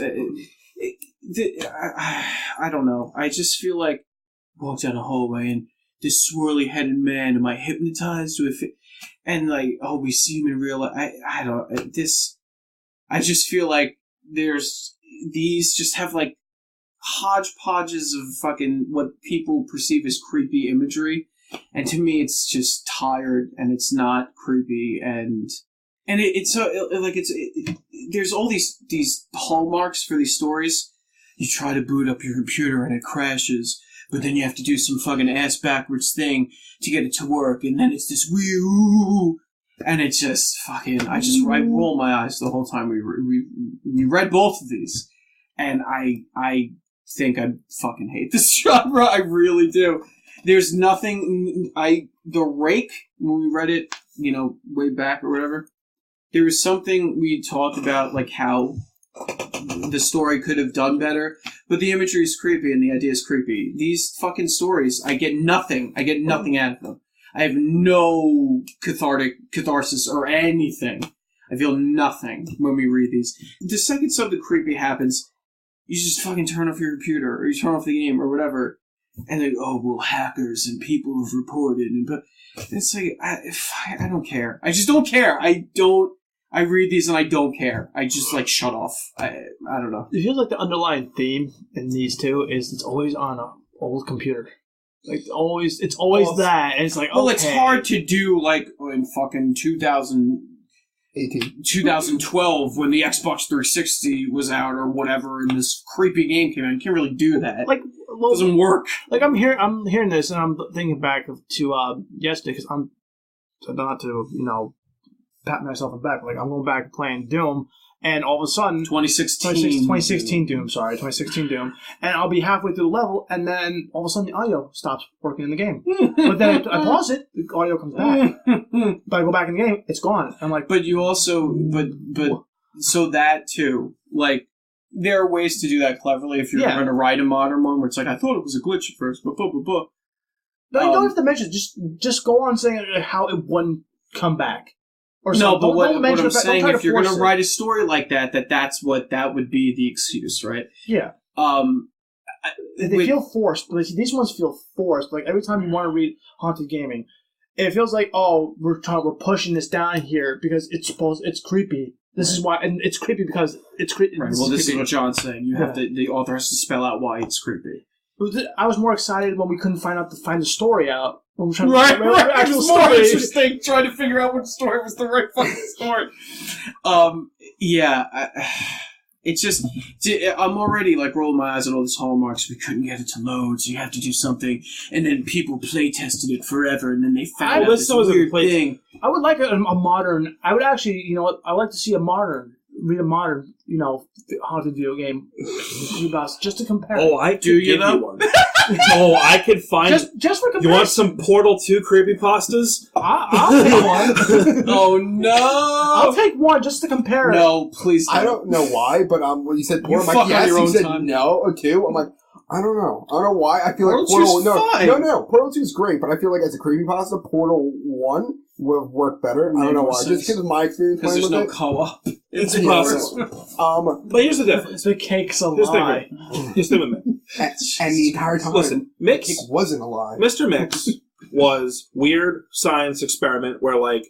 I don't know. I just feel like walk down a hallway and this swirly-headed man, am I hypnotized with it? And like, oh, we see him in real life. I just feel like these just have like hodgepodges of fucking what people perceive as creepy imagery, and to me it's just tired and it's not creepy and there's all these hallmarks for these stories. You try to boot up your computer and it crashes, but then you have to do some fucking ass backwards thing to get it to work, and then it's this wee and it's just fucking. I roll my eyes the whole time we read both of these, and I think I fucking hate this genre. I really do. There's nothing. The Rake, when we read it, way back or whatever, there was something we talked about, like how the story could have done better, but the imagery is creepy and the idea is creepy. These fucking stories, I get nothing out of them. I have no catharsis or anything. I feel nothing when we read these. The second something creepy happens, you just fucking turn off your computer or you turn off the game or whatever, and they hackers and people have reported, but it's like I don't care. I just don't care. I read these and I don't care. I just shut off. I don't know. It feels like the underlying theme in these two is it's always on an old computer. It's always that. And it's like, well, it's hard to do in fucking 2012 when the Xbox 360 was out or whatever, and this creepy game came out. You can't really do that. It doesn't work. I'm hearing this and I'm thinking back to yesterday because I'm not to pat myself on the back. I'm going back playing Doom, and all of a sudden... 2016 Doom, and I'll be halfway through the level, and then all of a sudden the audio stops working in the game. But then I pause it, the audio comes back. But I go back in the game, it's gone. I'm like... But you also... So that, too, there are ways to do that cleverly if you're going to write a modern one, where it's I thought it was a glitch at first, but blah, blah, blah. No, you don't have to mention it. Just go on saying how it wouldn't come back. Or No, something. but what mention I'm the fact- don't saying, try if you're force going to it. write a story like that, that would be the excuse, right? Yeah. They feel forced, but these ones feel forced. Like every time you want to read Haunted Gaming, it feels like, oh, we're pushing this down here because it's creepy. This is why, and it's creepy because it's creepy. Right. Well, this is what John's saying. You have to, the author has to spell out why it's creepy. I was more excited when we couldn't find the story out. When we were trying to Right. the actual It's more story. interesting trying to figure out which story was the right fucking story. It's just, I'm already like rolling my eyes at all these hallmarks. We couldn't get it to load, so you have to do something. And then people play tested it forever, and then they found out this weird thing. I would like a modern. I would actually, you know what? I would like to see read a modern, you know, haunted video game just to compare. Oh, I could give you one. Oh, I could find just for comparison. You want some Portal 2 creepypastas? I'll take one. Oh no! I'll take one just to compare. No, please. I don't know why, but when you said Portal, I'm like, yes. You said no or two. I'm like, I don't know. I don't know why. I feel like Portal. Fine. No. Portal 2 is great, but I feel like as a creepypasta, Portal 1 would work better. I don't know why. Just because of my experience because playing there's with no it. co-op. It's impossible. But here's the difference. The cake's a lie. You stay with me. And the entire time, listen, Mix the cake wasn't a lie. Mr. Mix was weird science experiment where like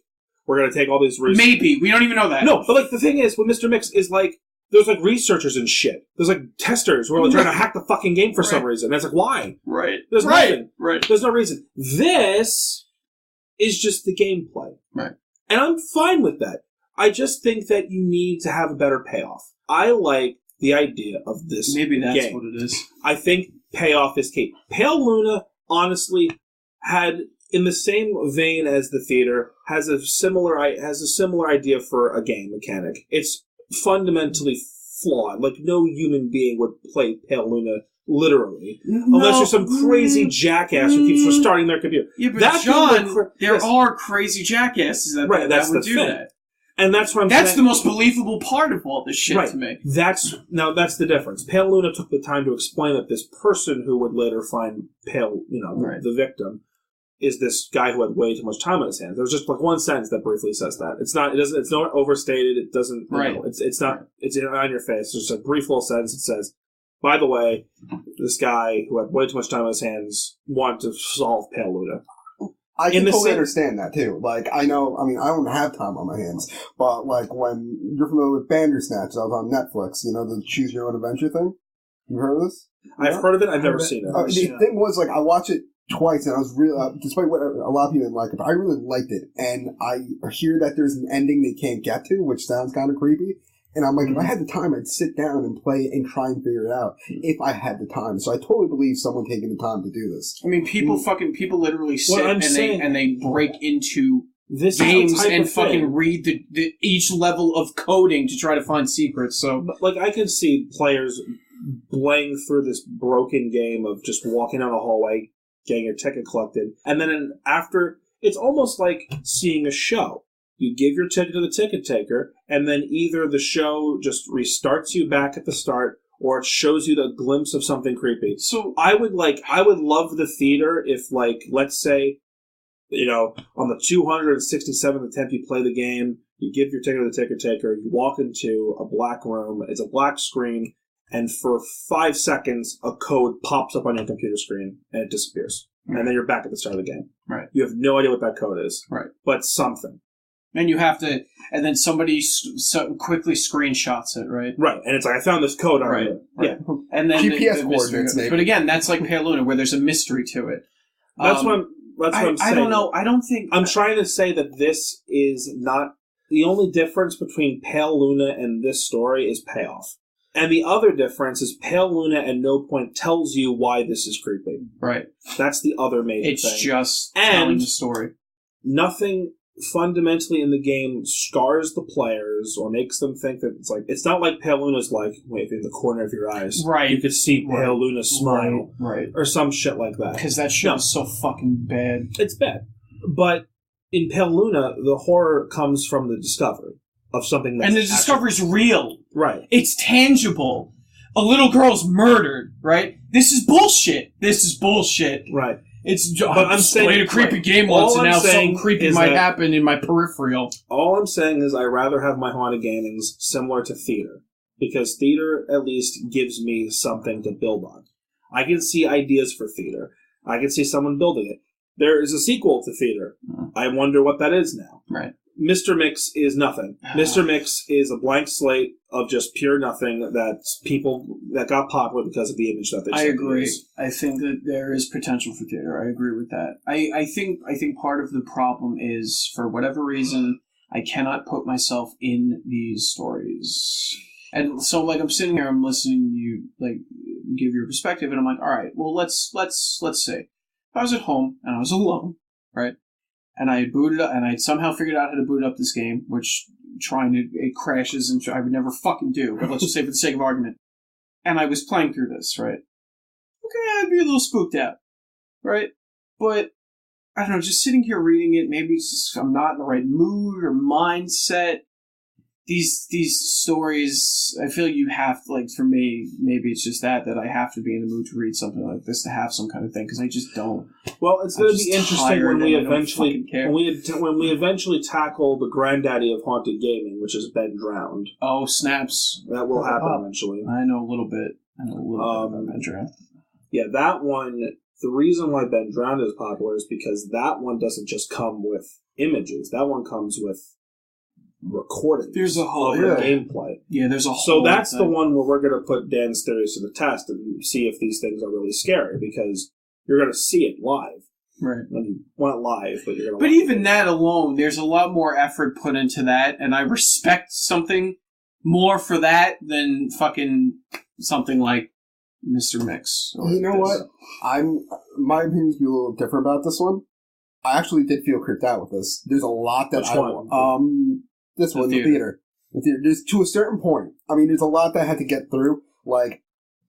we're gonna take all these Maybe we don't even know that. No, but like the thing is with Mr. Mix is like there's like researchers and shit. There's like testers who are like trying to hack the fucking game for some reason. And it's like why? Right. There's nothing. Right. There's no reason. This is just the gameplay. Right. And I'm fine with that. I just think that you need to have a better payoff. I like the idea of this Maybe that's game. what it is. I think payoff is key. Pale Luna, honestly, had in the same vein as the theater, has a similar idea for a game mechanic. It's fundamentally flawed. Like no human being would play Pale Luna literally, unless you're some crazy jackass who keeps restarting their computer. Yeah, but John, there are crazy jackasses that would do that. And that's what I'm saying. That's the most believable part of all this shit to me. That's the difference. Pale Luna took the time to explain that this person who would later find Pale, the victim, is this guy who had way too much time on his hands. There's just like one sentence that briefly says that. It's not overstated. It doesn't. It's not. It's on your face. It's just a brief little sentence that says, "By the way, this guy who had way too much time on his hands wanted to solve Pale Luna." I can totally understand that, too. Like, I don't have time on my hands, but, like, when you're familiar with Bandersnatch, that was on Netflix, the Choose Your Own Adventure thing? You heard of this? I've heard of it, I've never seen it. The thing was, like, I watched it twice, and I was really, despite what a lot of people didn't like it, but I really liked it, and I hear that there's an ending they can't get to, which sounds kind of creepy. And I'm like, if I had the time, I'd sit down and play and try and figure it out if I had the time. So I totally believe someone taking the time to do this. I mean, people literally sit and they break into this games and fucking read the each level of coding to try to find secrets. So, but, like, I could see players playing through this broken game of just walking down a hallway, getting your ticket collected, and then after, it's almost like seeing a show. You give your ticket to the ticket taker, and then either the show just restarts you back at the start, or it shows you the glimpse of something creepy. So I would love the theater if, like, let's say, on the 267th attempt you play the game, you give your ticket to the ticket taker, you walk into a black room, it's a black screen, and for 5 seconds a code pops up on your computer screen, and it disappears. Right. And then you're back at the start of the game. Right. You have no idea what that code is. Right. But something. And you have to, and then somebody quickly screenshots it, right? Right, and it's like, I found this code on it. Yeah. And then GPS coordinates, maybe. But again, that's like Pale Luna, where there's a mystery to it. That's what I'm saying. I don't know. I don't think... I'm trying to say that this is not... The only difference between Pale Luna and this story is payoff. And the other difference is Pale Luna at no point tells you why this is creepy. Right. That's the other major thing. It's just telling the story. Nothing fundamentally in the game scars the players or makes them think that it's not like Pale Luna's like, wait, in the corner of your eyes. Right. You could see Pale Luna smile. Right. Or some shit like that. Because that shit is so fucking bad. It's bad. But in Pale Luna, the horror comes from the discovery of something that's... And the discovery's real. Right. It's tangible. A little girl's murdered, right? this is bullshit. This is bullshit. Right. But I'm saying played a creepy game once, and now something creepy might happen in my peripheral. All I'm saying is I'd rather have my haunted gamings similar to theater, because theater at least gives me something to build on. I can see ideas for theater. I can see someone building it. There is a sequel to theater. I wonder what that is now. Right. Mr. Mix is nothing. Mr. Mix is a blank slate of just pure nothing that got popular because of the image that they I agree. I think that there is potential for theater. I agree with that. I think part of the problem is, for whatever reason, I cannot put myself in these stories. And so, like, I'm sitting here, I'm listening to you, like, give your perspective, and I'm like, all right, well, let's say, if I was at home and I was alone, right? And I had booted up, and I had somehow figured out how to boot up this game, which it crashes, and I would never fucking do, but let's just say for the sake of argument. And I was playing through this, right? Okay, I'd be a little spooked out, right? But, I don't know, just sitting here reading it, maybe it's just I'm not in the right mood or mindset. These stories, I feel you have to, like, for me, maybe it's just that I have to be in the mood to read something like this to have some kind of thing, because I just don't. Well, it's going to be interesting when we eventually tackle the granddaddy of haunted gaming, which is Ben Drowned. Oh, snaps. That will happen eventually. I know a little bit. About Ben Drowned. Yeah, that one, the reason why Ben Drowned is popular is because that one doesn't just come with images. That one comes with recordings. There's a whole gameplay. Yeah, there's a whole. So that's the one where we're going to put Dan's theories to the test and see if these things are really scary, because you're going to see it live. Right. Well, not live, but you're going to. But even that alone, there's a lot more effort put into that, and I respect something more for that than fucking something like Mr. Mix. You know what? My opinion's be a little different about this one. I actually did feel creeped out with this. There's a lot that This one, the theater. There's to a certain point. I mean, there's a lot that I had to get through. Like,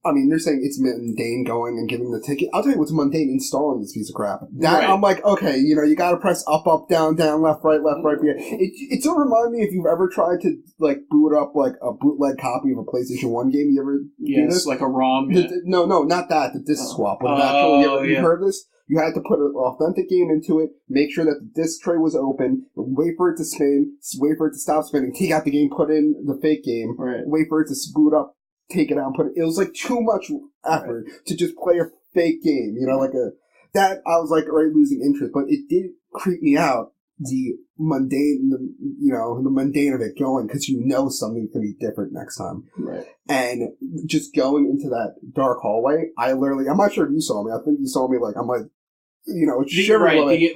I mean, they're saying it's mundane going and giving the ticket. I'll tell you what's mundane: installing this piece of crap. That I'm like, okay, you got to press up, down, left, right. It sort of reminds me if you've ever tried to like boot up like a bootleg copy of a PlayStation 1 game. You ever do this? Like a ROM. No, not that. The disc swap. You heard of this? You had to put an authentic game into it, make sure that the disc tray was open, wait for it to spin, wait for it to stop spinning, take out the game, put in the fake game, wait for it to boot up, take it out, and put it. It was like too much effort to just play a fake game, that I was like already losing interest, but it did creep me out, the mundane of it going, because something's going to be different next time. Right. And just going into that dark hallway, I'm not sure if you saw me. I think you saw me, like, I'm like,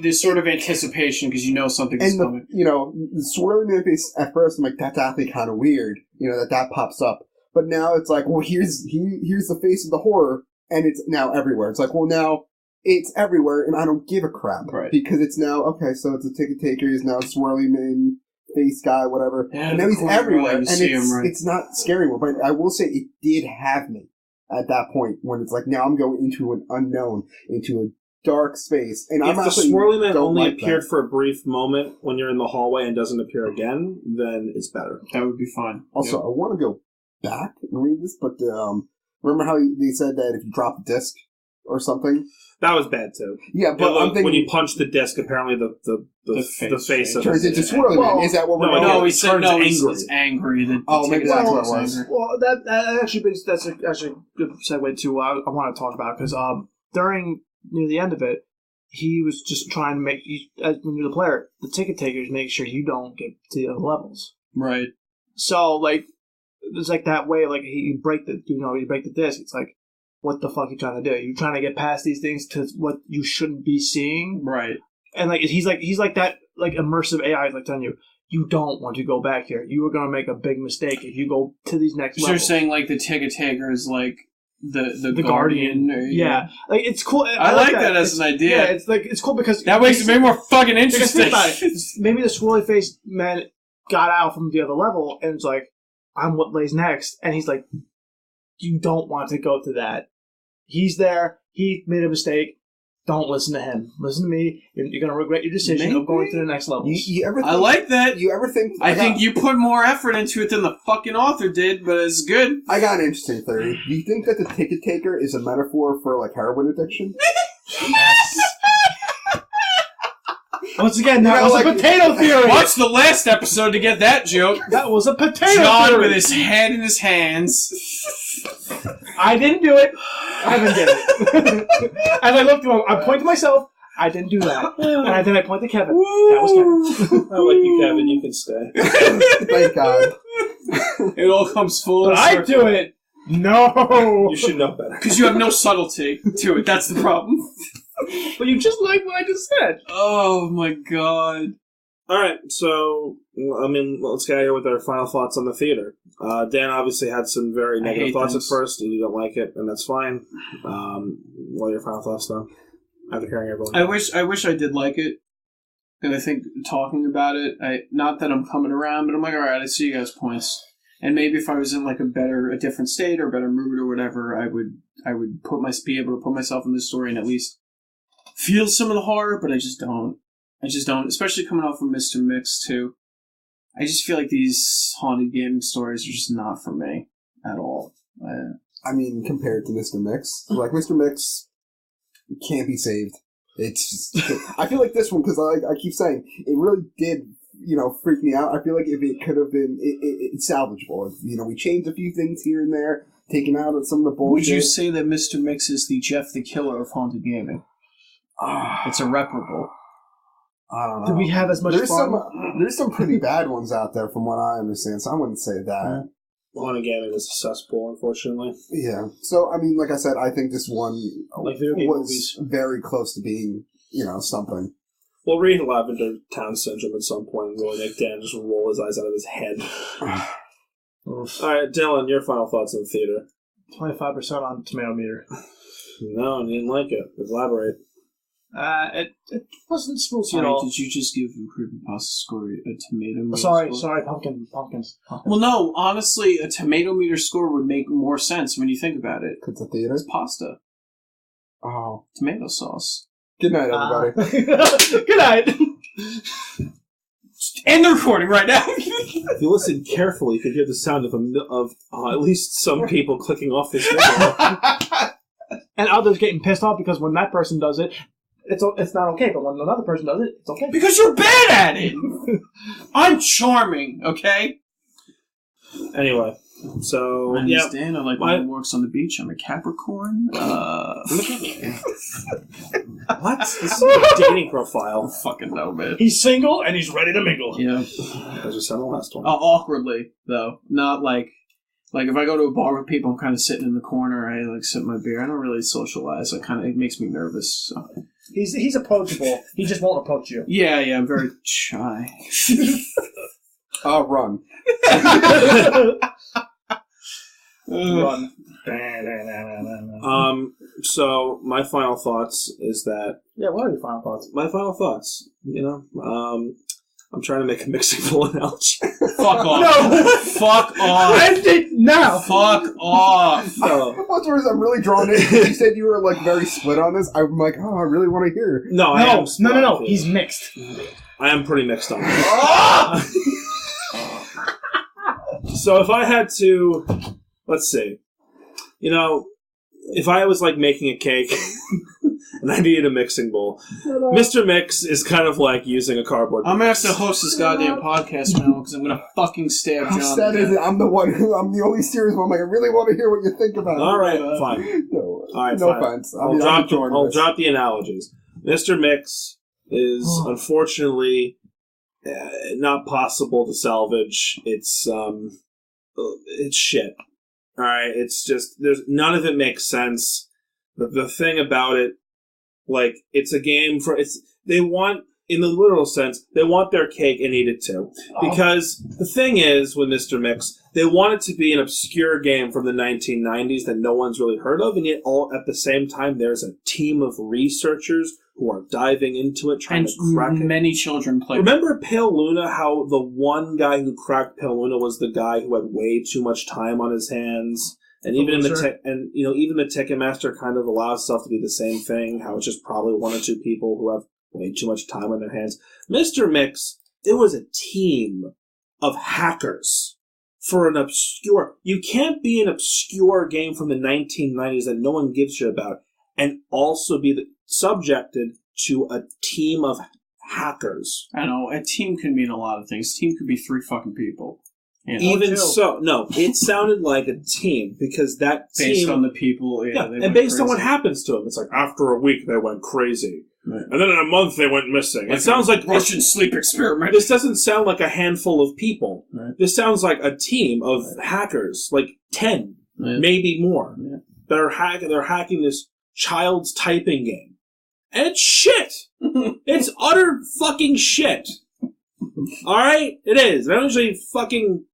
this sort of anticipation because something's coming. The swirling in the face at first, I'm like, that's actually kind of weird, that pops up. But now it's like, well, here's the face of the horror, and it's now everywhere. It's like, well, now it's everywhere, and I don't give a crap. Right. Because it's now, okay, so it's a ticket taker, he's now swirling in face guy, whatever. Yeah, and now he's everywhere, and it's not scary anymore. But I will say it did have me at that point when it's like, now I'm going into an unknown, into a dark space. And if the swirling man only appeared for a brief moment when you're in the hallway and doesn't appear again, then it's better. That would be fine. Also, I want to go back and read this, but remember how they said that if you drop a disc or something? That was bad too. Yeah, but I'm thinking when you punch the disc, apparently the face of turns into swirling. Well, is that what we're doing? No, he said no. Angry. It's angry. Maybe that's what it was. Well, that's actually a good segue to what I want to talk about, because during near the end of it, he was just trying to make when you're the player, the ticket takers make sure you don't get to the other levels. Right. So like, it's like that way. Like you break the disc. It's like, what the fuck are you trying to do? You're trying to get past these things to what you shouldn't be seeing. Right. And like he's like that like immersive AI is like telling you, you don't want to go back here. You are going to make a big mistake if you go to these next levels. So you're saying like the ticket taker is like the guardian. Or, yeah. Like it's cool. I like that as an idea. Yeah, it's cool because that makes it way more fucking interesting. Think about it. Maybe the swirly faced man got out from the other level and it's like, I'm what lays next, and he's like, you don't want to go to that. He's there. He made a mistake. Don't listen to him. Listen to me. You're going to regret your decision of going to the next level. You ever I like that. You ever think... I think you put more effort into it than the fucking author did, but it's good. I got an interesting theory. Do you think that the ticket taker is a metaphor for, like, heroin addiction? Yes. Once again, that was a potato theory. Watch the last episode to get that joke. That was a potato John theory. with his head in his hands. I didn't do it. Evan did it. And I looked at him. I point to myself. I didn't do that. And then I point to Kevin. That was Kevin. I like you, Kevin. You can stay. Thank God. It all comes full But I do it. No. You should know better. Because you have no subtlety to it. That's the problem. But you just like what I just said. Oh my god. Alright, so, let's get out here with our final thoughts on the theater. Dan obviously had some very negative thoughts at first, and you don't like it, and that's fine. What are your final thoughts, though? After hearing everyone. I wish I did like it. And I think talking about it, not that I'm coming around, but I'm like, alright, I see you guys' points. And maybe if I was in like a different state or better mood or whatever, I would be able to put myself in this story and at least feel some of the horror, but I just don't. Especially coming off from Mr. Mix, too. I just feel like these haunted gaming stories are just not for me at all. I mean, compared to Mr. Mix, like Mr. Mix can't be saved. It's just, I feel like this one, because I keep saying, it really did, freak me out. I feel like if it could have been, it's salvageable. We changed a few things here and there, taken out some of the bullshit. Would you say that Mr. Mix is the Jeff the Killer of haunted gaming? It's irreparable. I don't know. Do we have as much fun? There's some pretty bad ones out there from what I understand, so I wouldn't say that. Haunted gaming is a cesspool, unfortunately. Yeah. So, like I said, I think this one video game was movies. very close to being, something. We'll read Lavender Town Syndrome at some point and really make Dan just roll his eyes out of his head. Alright, Dylan, your final thoughts on the theater. 25% on tomato meter. No, you didn't like it. Elaborate. It wasn't spooky at all. Did you just give the creepypasta score a tomato meter Sorry, score? pumpkins. Well, no, honestly, a tomato meter score would make more sense when you think about it. It's a theater? It's pasta. Oh. Tomato sauce. Good night, everybody. Good night. End the recording right now. If you listen carefully, you could hear the sound of at least some people clicking off this video. And others getting pissed off because when that person does it, it's not okay. But when another person does it, it's okay. Because you're bad at it. I'm charming, okay? Anyway, so My name is Dan. I like when it works on the beach. I'm a Capricorn. What? This is a dating profile. Fucking no, man. He's single and he's ready to mingle. Yeah. I just said the last one. Awkwardly, though. Not like if I go to a bar with people, I'm kind of sitting in the corner. I sip my beer. I don't really socialize. It makes me nervous. So. He's approachable. He just won't approach you. Yeah, I'm very shy. Run. Run. So my final thoughts is that... Yeah, what are your final thoughts? My final thoughts, I'm trying to make a mixing bowl analogy. Fuck off. No! Fuck off. End it now! Fuck off. I'm really drawn in. You said you were, very split on this. I'm like, I really want to hear. No, No. He's mixed. I am pretty mixed on it. So if I had to... Let's see. If I was, making a cake... and I needed a mixing bowl. Mr. Mix is kind of like using a cardboard box. I'm gonna have to host this goddamn podcast now because I'm gonna fucking stab John. How sad is it? I'm the only serious one. I really want to hear what you think about it. All right, fine. No, all right, no fine. offense. I'll drop the analogies. Mr. Mix is unfortunately not possible to salvage. It's shit. All right, it's just none of it makes sense. The thing about it. It's a game they want, in the literal sense, they want their cake and eat it too. Because the thing is, with Mr. Mix, they want it to be an obscure game from the 1990s that no one's really heard of, and yet at the same time, there's a team of researchers who are diving into it, trying to crack it. Many children play. Remember Pale Luna, how the one guy who cracked Pale Luna was the guy who had way too much time on his hands? And even in even the Ticketmaster kind of allows stuff to be the same thing. How it's just probably one or two people who have way too much time on their hands. Mr. Mix, it was a team of hackers for an obscure. You can't be an obscure game from the 1990s that no one gives you about, and also be subjected to a team of hackers. I know a team can mean a lot of things. A team could be 3 fucking people. Even so, no, it sounded like a team because that team, based on the people, and based on what happens to them, it's like after a week they went crazy, right. And then in a month they went missing. It sounds like Russian sleep experiment. This doesn't sound like a handful of people. Right. This sounds like a team of hackers, like 10, maybe more, that are They're hacking this child's typing game, and it's shit. It's utter fucking shit. All right, it is. I don't usually fucking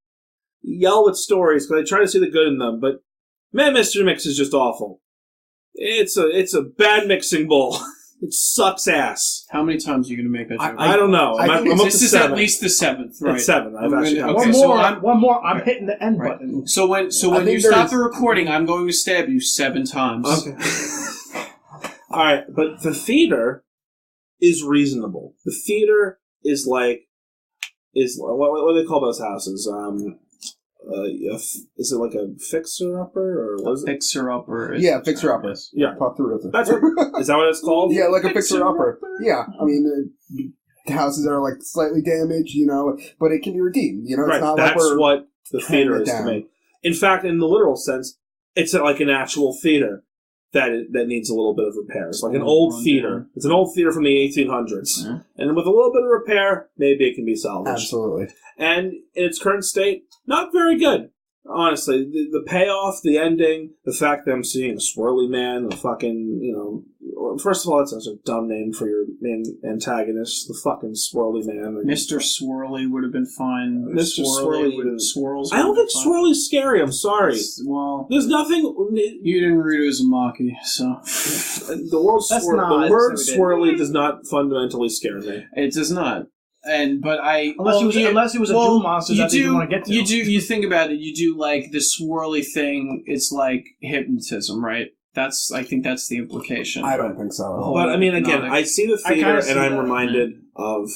yell at stories because I try to see the good in them, but man, Mr. Mix is just awful. It's a bad mixing bowl. It sucks ass. How many times are you going to make that joke? I don't know. I'm up this to is 7. at least the 7th, right? It's 7. I've actually one more. I'm hitting the end button. So when you stop the recording, I'm going to stab you 7 times. Okay. All right, but the theater is reasonable. The theater is like what do they call those houses? Is it like a fixer-upper or what is it? Fixer-upper. Yeah, fixer-upper. Yeah. Talk through it. That's what, is that what it's called? Yeah, like a fixer-upper. Yeah, I mean, houses are like slightly damaged, but it can be redeemed. It's right. not That's like what the theater is to me. In fact, in the literal sense, it's like an actual theater that needs a little bit of repair. It's like an old theater. It's an old theater from the 1800s. Yeah. And with a little bit of repair, maybe it can be salvaged. Absolutely. And in its current state, not very good. Honestly, the payoff, the ending, the fact that I'm seeing a swirly man, the fucking, first of all, that's such a dumb name for your main antagonist, the fucking swirly man. Mr. Swirly would have been fine. Mr. Swirly would have... Swirls. I don't think Swirly's scary, I'm sorry. Well... There's nothing... You didn't read Uzumaki, so... The word swirly does not fundamentally scare me. It does not. Unless he was a dual monster that you didn't want to get to. You think about it, you do like the swirly thing, it's like hypnotism, right? I think that's the implication. I don't think so. But I mean, again, I see the theater and I'm reminded of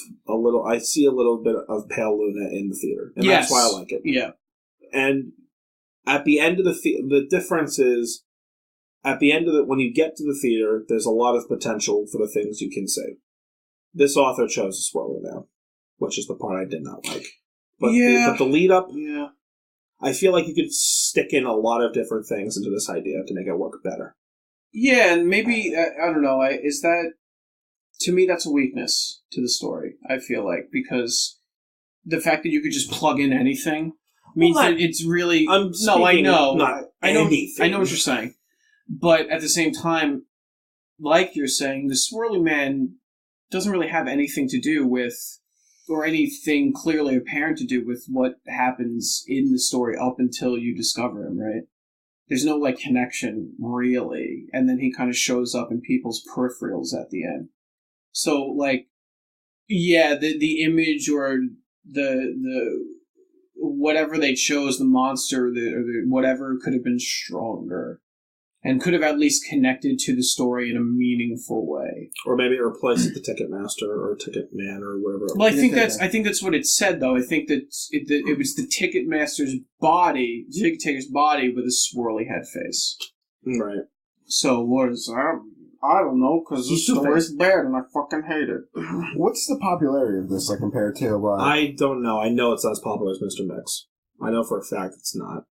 I see a little bit of Pale Luna in the theater. And that's why I like it. Yeah. And at the end of the difference is, at the end of when you get to the theater, there's a lot of potential for the things you can say. This author chose a swirly man, which is the part I did not like. But the lead up, I feel like you could stick in a lot of different things into this idea to make it work better. Yeah, and maybe, I don't know, is that, to me, that's a weakness to the story, I feel like, because the fact that you could just plug in anything means that it's really... I know what you're saying. But at the same time, like you're saying, the swirly man doesn't really have anything to do with, or anything clearly apparent to do with what happens in the story up until you discover him, right? There's no, connection, really. And then he kind of shows up in people's peripherals at the end. So, the image or the whatever they chose, the monster, or the whatever, could have been stronger. And could have at least connected to the story in a meaningful way, or maybe it replaced the Ticketmaster or Ticketman or whatever. Well, I think that's what it said, though. I think that it was the Ticketmaster's body, ticket taker's body, with a swirly head face. Right. So what is that? I don't know, because the story's bad and I fucking hate it. What's the popularity of this, compared to? I don't know. I know it's not as popular as Mr. Mix. I know for a fact it's not.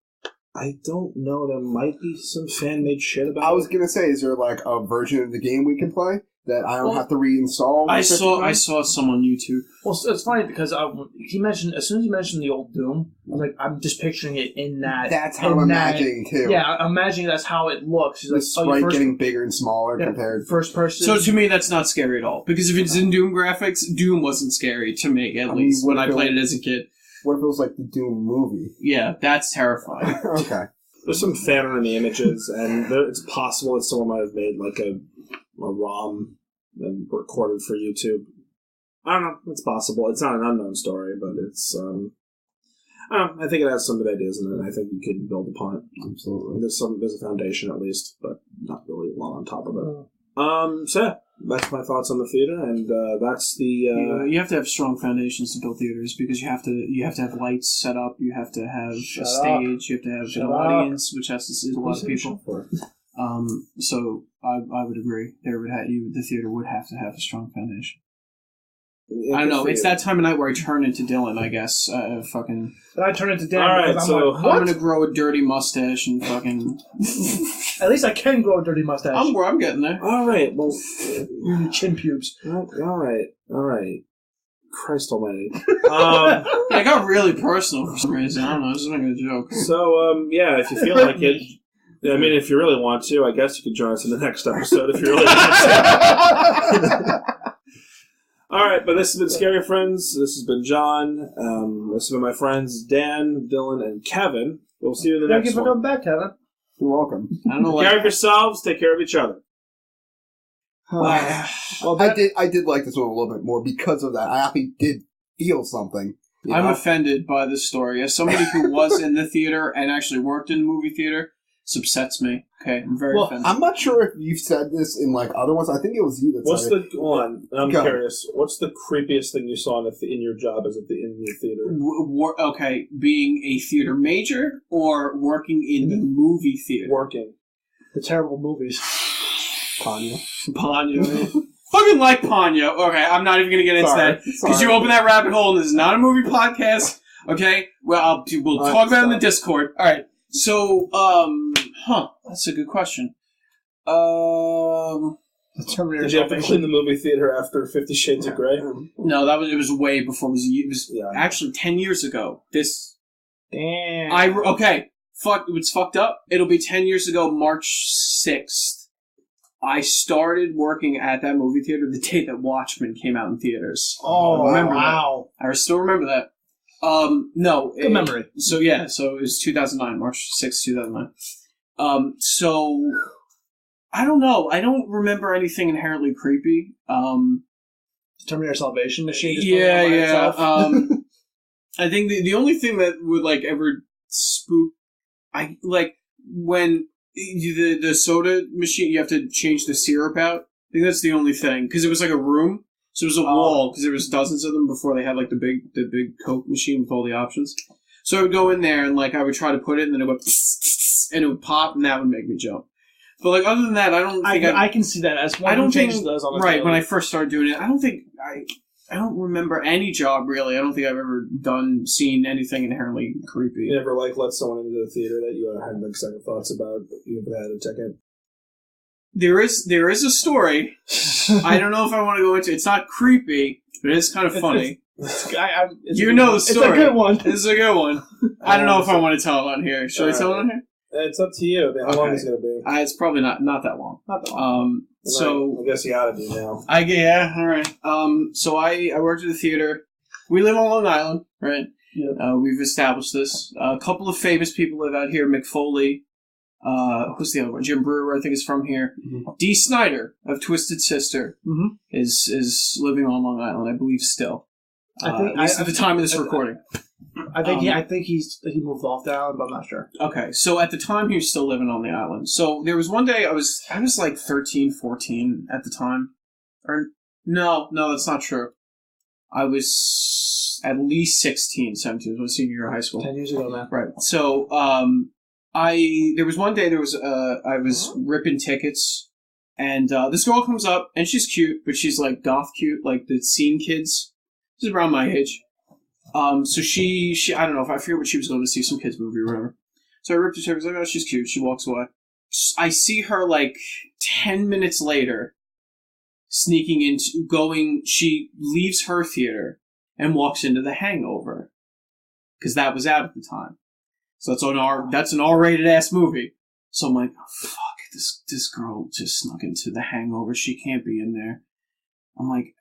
I don't know. There might be some fan-made shit about it. I was going to say, is there, a version of the game we can play that I don't have to reinstall? I saw some on YouTube. Well, it's funny because he mentioned, as soon as he mentioned the old Doom, I was like, I'm just picturing it in that. That's how I'm imagining, too. Yeah, I'm imagining that's how it looks. The sprite getting bigger and smaller compared... First person. So to me, that's not scary at all. Because if it's in Doom graphics, Doom wasn't scary to me, at least, when I played it as a kid. What if it was like the Doom movie? Yeah, that's terrifying. Okay. There's some fan in the images, and it's possible that someone might have made a ROM and recorded for YouTube. I don't know. It's possible. It's not an unknown story, but it's... I think it has some good ideas in it, and I think you can build upon it. Absolutely. There's a foundation at least, but not really a lot on top of it. So yeah, that's my thoughts on the theater, and that's the. You have to have strong foundations to build theaters because you have to have lights set up. You have to have a stage. You have to have an audience, which has to see a lot of people. So I would agree. The theater would have to have a strong foundation. I don't know. It's that time of night where I turn into Dylan, I guess. Then I turn into Dan. All right, because so I'm going to grow a dirty mustache and fucking... At least I can grow a dirty mustache. I'm getting there. All right, well... Chin pubes. All right. Christ almighty. I got really personal for some reason. I don't know. I was just making a joke. So, yeah, if you feel like it... I mean, if you really want to, I guess you could join us in the next episode if you really want to. All right, but this has been Scary Friends. This has been John. This has been my friends Dan, Dylan, and Kevin. We'll see you in the next one. Thank you for coming back, Kevin. You're welcome. I don't know. Take care of yourselves. Take care of each other. Well, I did like this one a little bit more because of that. I actually did feel something. I'm offended by this story. As somebody who was in the theater and actually worked in the movie theater, this upsets me. Okay, I'm very offended. I'm not sure if you've said this in like other ones. I think it was you that said it. I'm curious. What's the creepiest thing you saw in your job as in your theater? Okay, being a theater major or working in the movie theater? Working. The terrible movies. Ponyo. Fucking like Ponyo. Okay, I'm not even going to get into that. Because you open that rabbit hole and this is not a movie podcast. Okay? Well, we'll talk about it in the Discord. Alright. So, that's a good question. Did you have to clean the movie theater after 50 Shades of Grey? No, it was way before. It was actually 10 years ago. Damn. It's fucked up. It'll be 10 years ago, March 6th. I started working at that movie theater the day that Watchmen came out in theaters. Oh, wow. I still remember that. No. Good memory. So it was 2009, March 6th, 2009. So, I don't know. I don't remember anything inherently creepy. Terminator Salvation Machine. Yeah. I think the only thing that would, like, ever spook... when the soda machine, you have to change the syrup out. I think that's the only thing. Because it was like a room. So it was a wall, because there was dozens of them before they had, like, the big Coke machine with all the options. So I would go in there, and, like, I would try to put it, and then it would and it would pop, and that would make me jump. But, like, other than that, I don't think I can see that as one of the changes does on the right, when I first started doing it, I don't remember any job, really. I don't think I've ever seen anything inherently creepy. You never, like, let someone into the theater that you had, like, second thoughts about, you had to check in? There is a story. I don't know if I want to go into it. It's not creepy, but it's kind of funny. You know the story. It's a good one. It's a good one. I don't know if I want to tell it on here. Should I tell it on here? It's up to you. How long is it going to be? It's probably not that long. Not that long. So I guess you got to do now. All right. So I worked at the theater. We live on Long Island, right? Yeah. We've established this. A couple of famous people live out here. Mick Foley. Who's the other one? Jim Brewer, I think, is from here. Mm-hmm. Dee Snider of Twisted Sister is living on Long Island, I believe, still. At least at the time of this recording. I think he moved off the island, but I'm not sure. Okay, so at the time he was still living on the island. So there was one day I was like 13, 14 at the time. Or no, that's not true. I was at least 16, 17. I was a senior year of high school. 10 years ago, man. Right. So there was one day I was ripping tickets, and this girl comes up, and she's cute, but she's like goth cute, like the scene kids. She's around my age. So she I don't know, if I forget what she was going to see, some kids movie or whatever. So I ripped her tickets, like, oh, she's cute. She walks away. I see her like 10 minutes later, she leaves her theater and walks into The Hangover, because that was out at the time. So that's an R-rated ass movie. So I'm like, oh, fuck, this girl just snuck into The Hangover. She can't be in there. I'm like,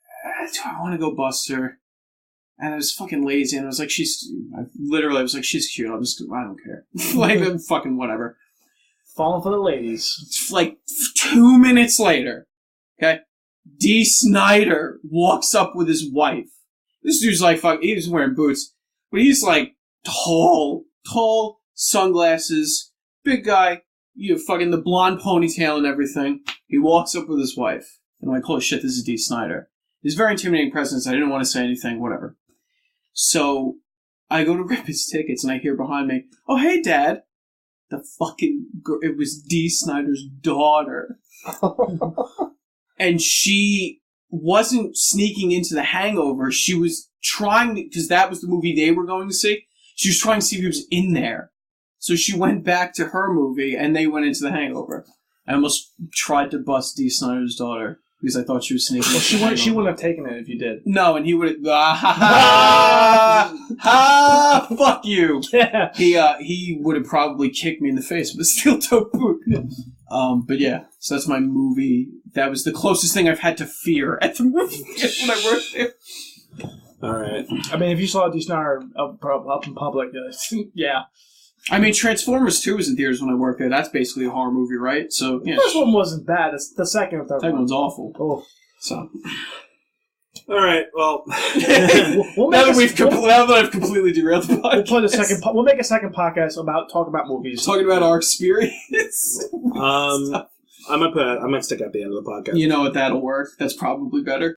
do I want to go bust her? And I was fucking lazy, and I was like, she's cute. I don't care. Like, fucking whatever. Falling for the ladies. It's like 2 minutes later, okay, Dee Snider walks up with his wife. This dude's like, fuck, he was wearing boots, but he's like tall, sunglasses, big guy, fucking the blonde ponytail and everything. He walks up with his wife. And I'm like, holy shit, this is Dee Snider. He's very intimidating presence. I didn't want to say anything, whatever. So I go to rip his tickets, and I hear behind me, oh, hey, Dad. The fucking girl, it was Dee Snider's daughter. And she wasn't sneaking into The Hangover. She was trying to, because that was the movie they were going to see. She was trying to see if he was in there. So she went back to her movie, and they went into The Hangover. I almost tried to bust Dee Snider's daughter because I thought she was sneaking. Well, she wouldn't have taken it if you did. No, and he would have. Fuck you. Yeah. He would have probably kicked me in the face with a steel-toe boot. But yeah, so that's my movie. That was the closest thing I've had to fear at the movie when I worked there. All right. I mean, if you saw Dee Snider up in public, yeah. I mean, Transformers 2 was in theaters when I worked there. That's basically a horror movie, right? So yeah. The first one wasn't bad. It's the second and third one. One's awful. Oh. So. All right. Well, now that I've completely derailed the podcast, we'll make a second podcast talk about movies. Talking about our experience. I'm gonna stick at the end of the podcast. You know what? That'll work. That's probably better.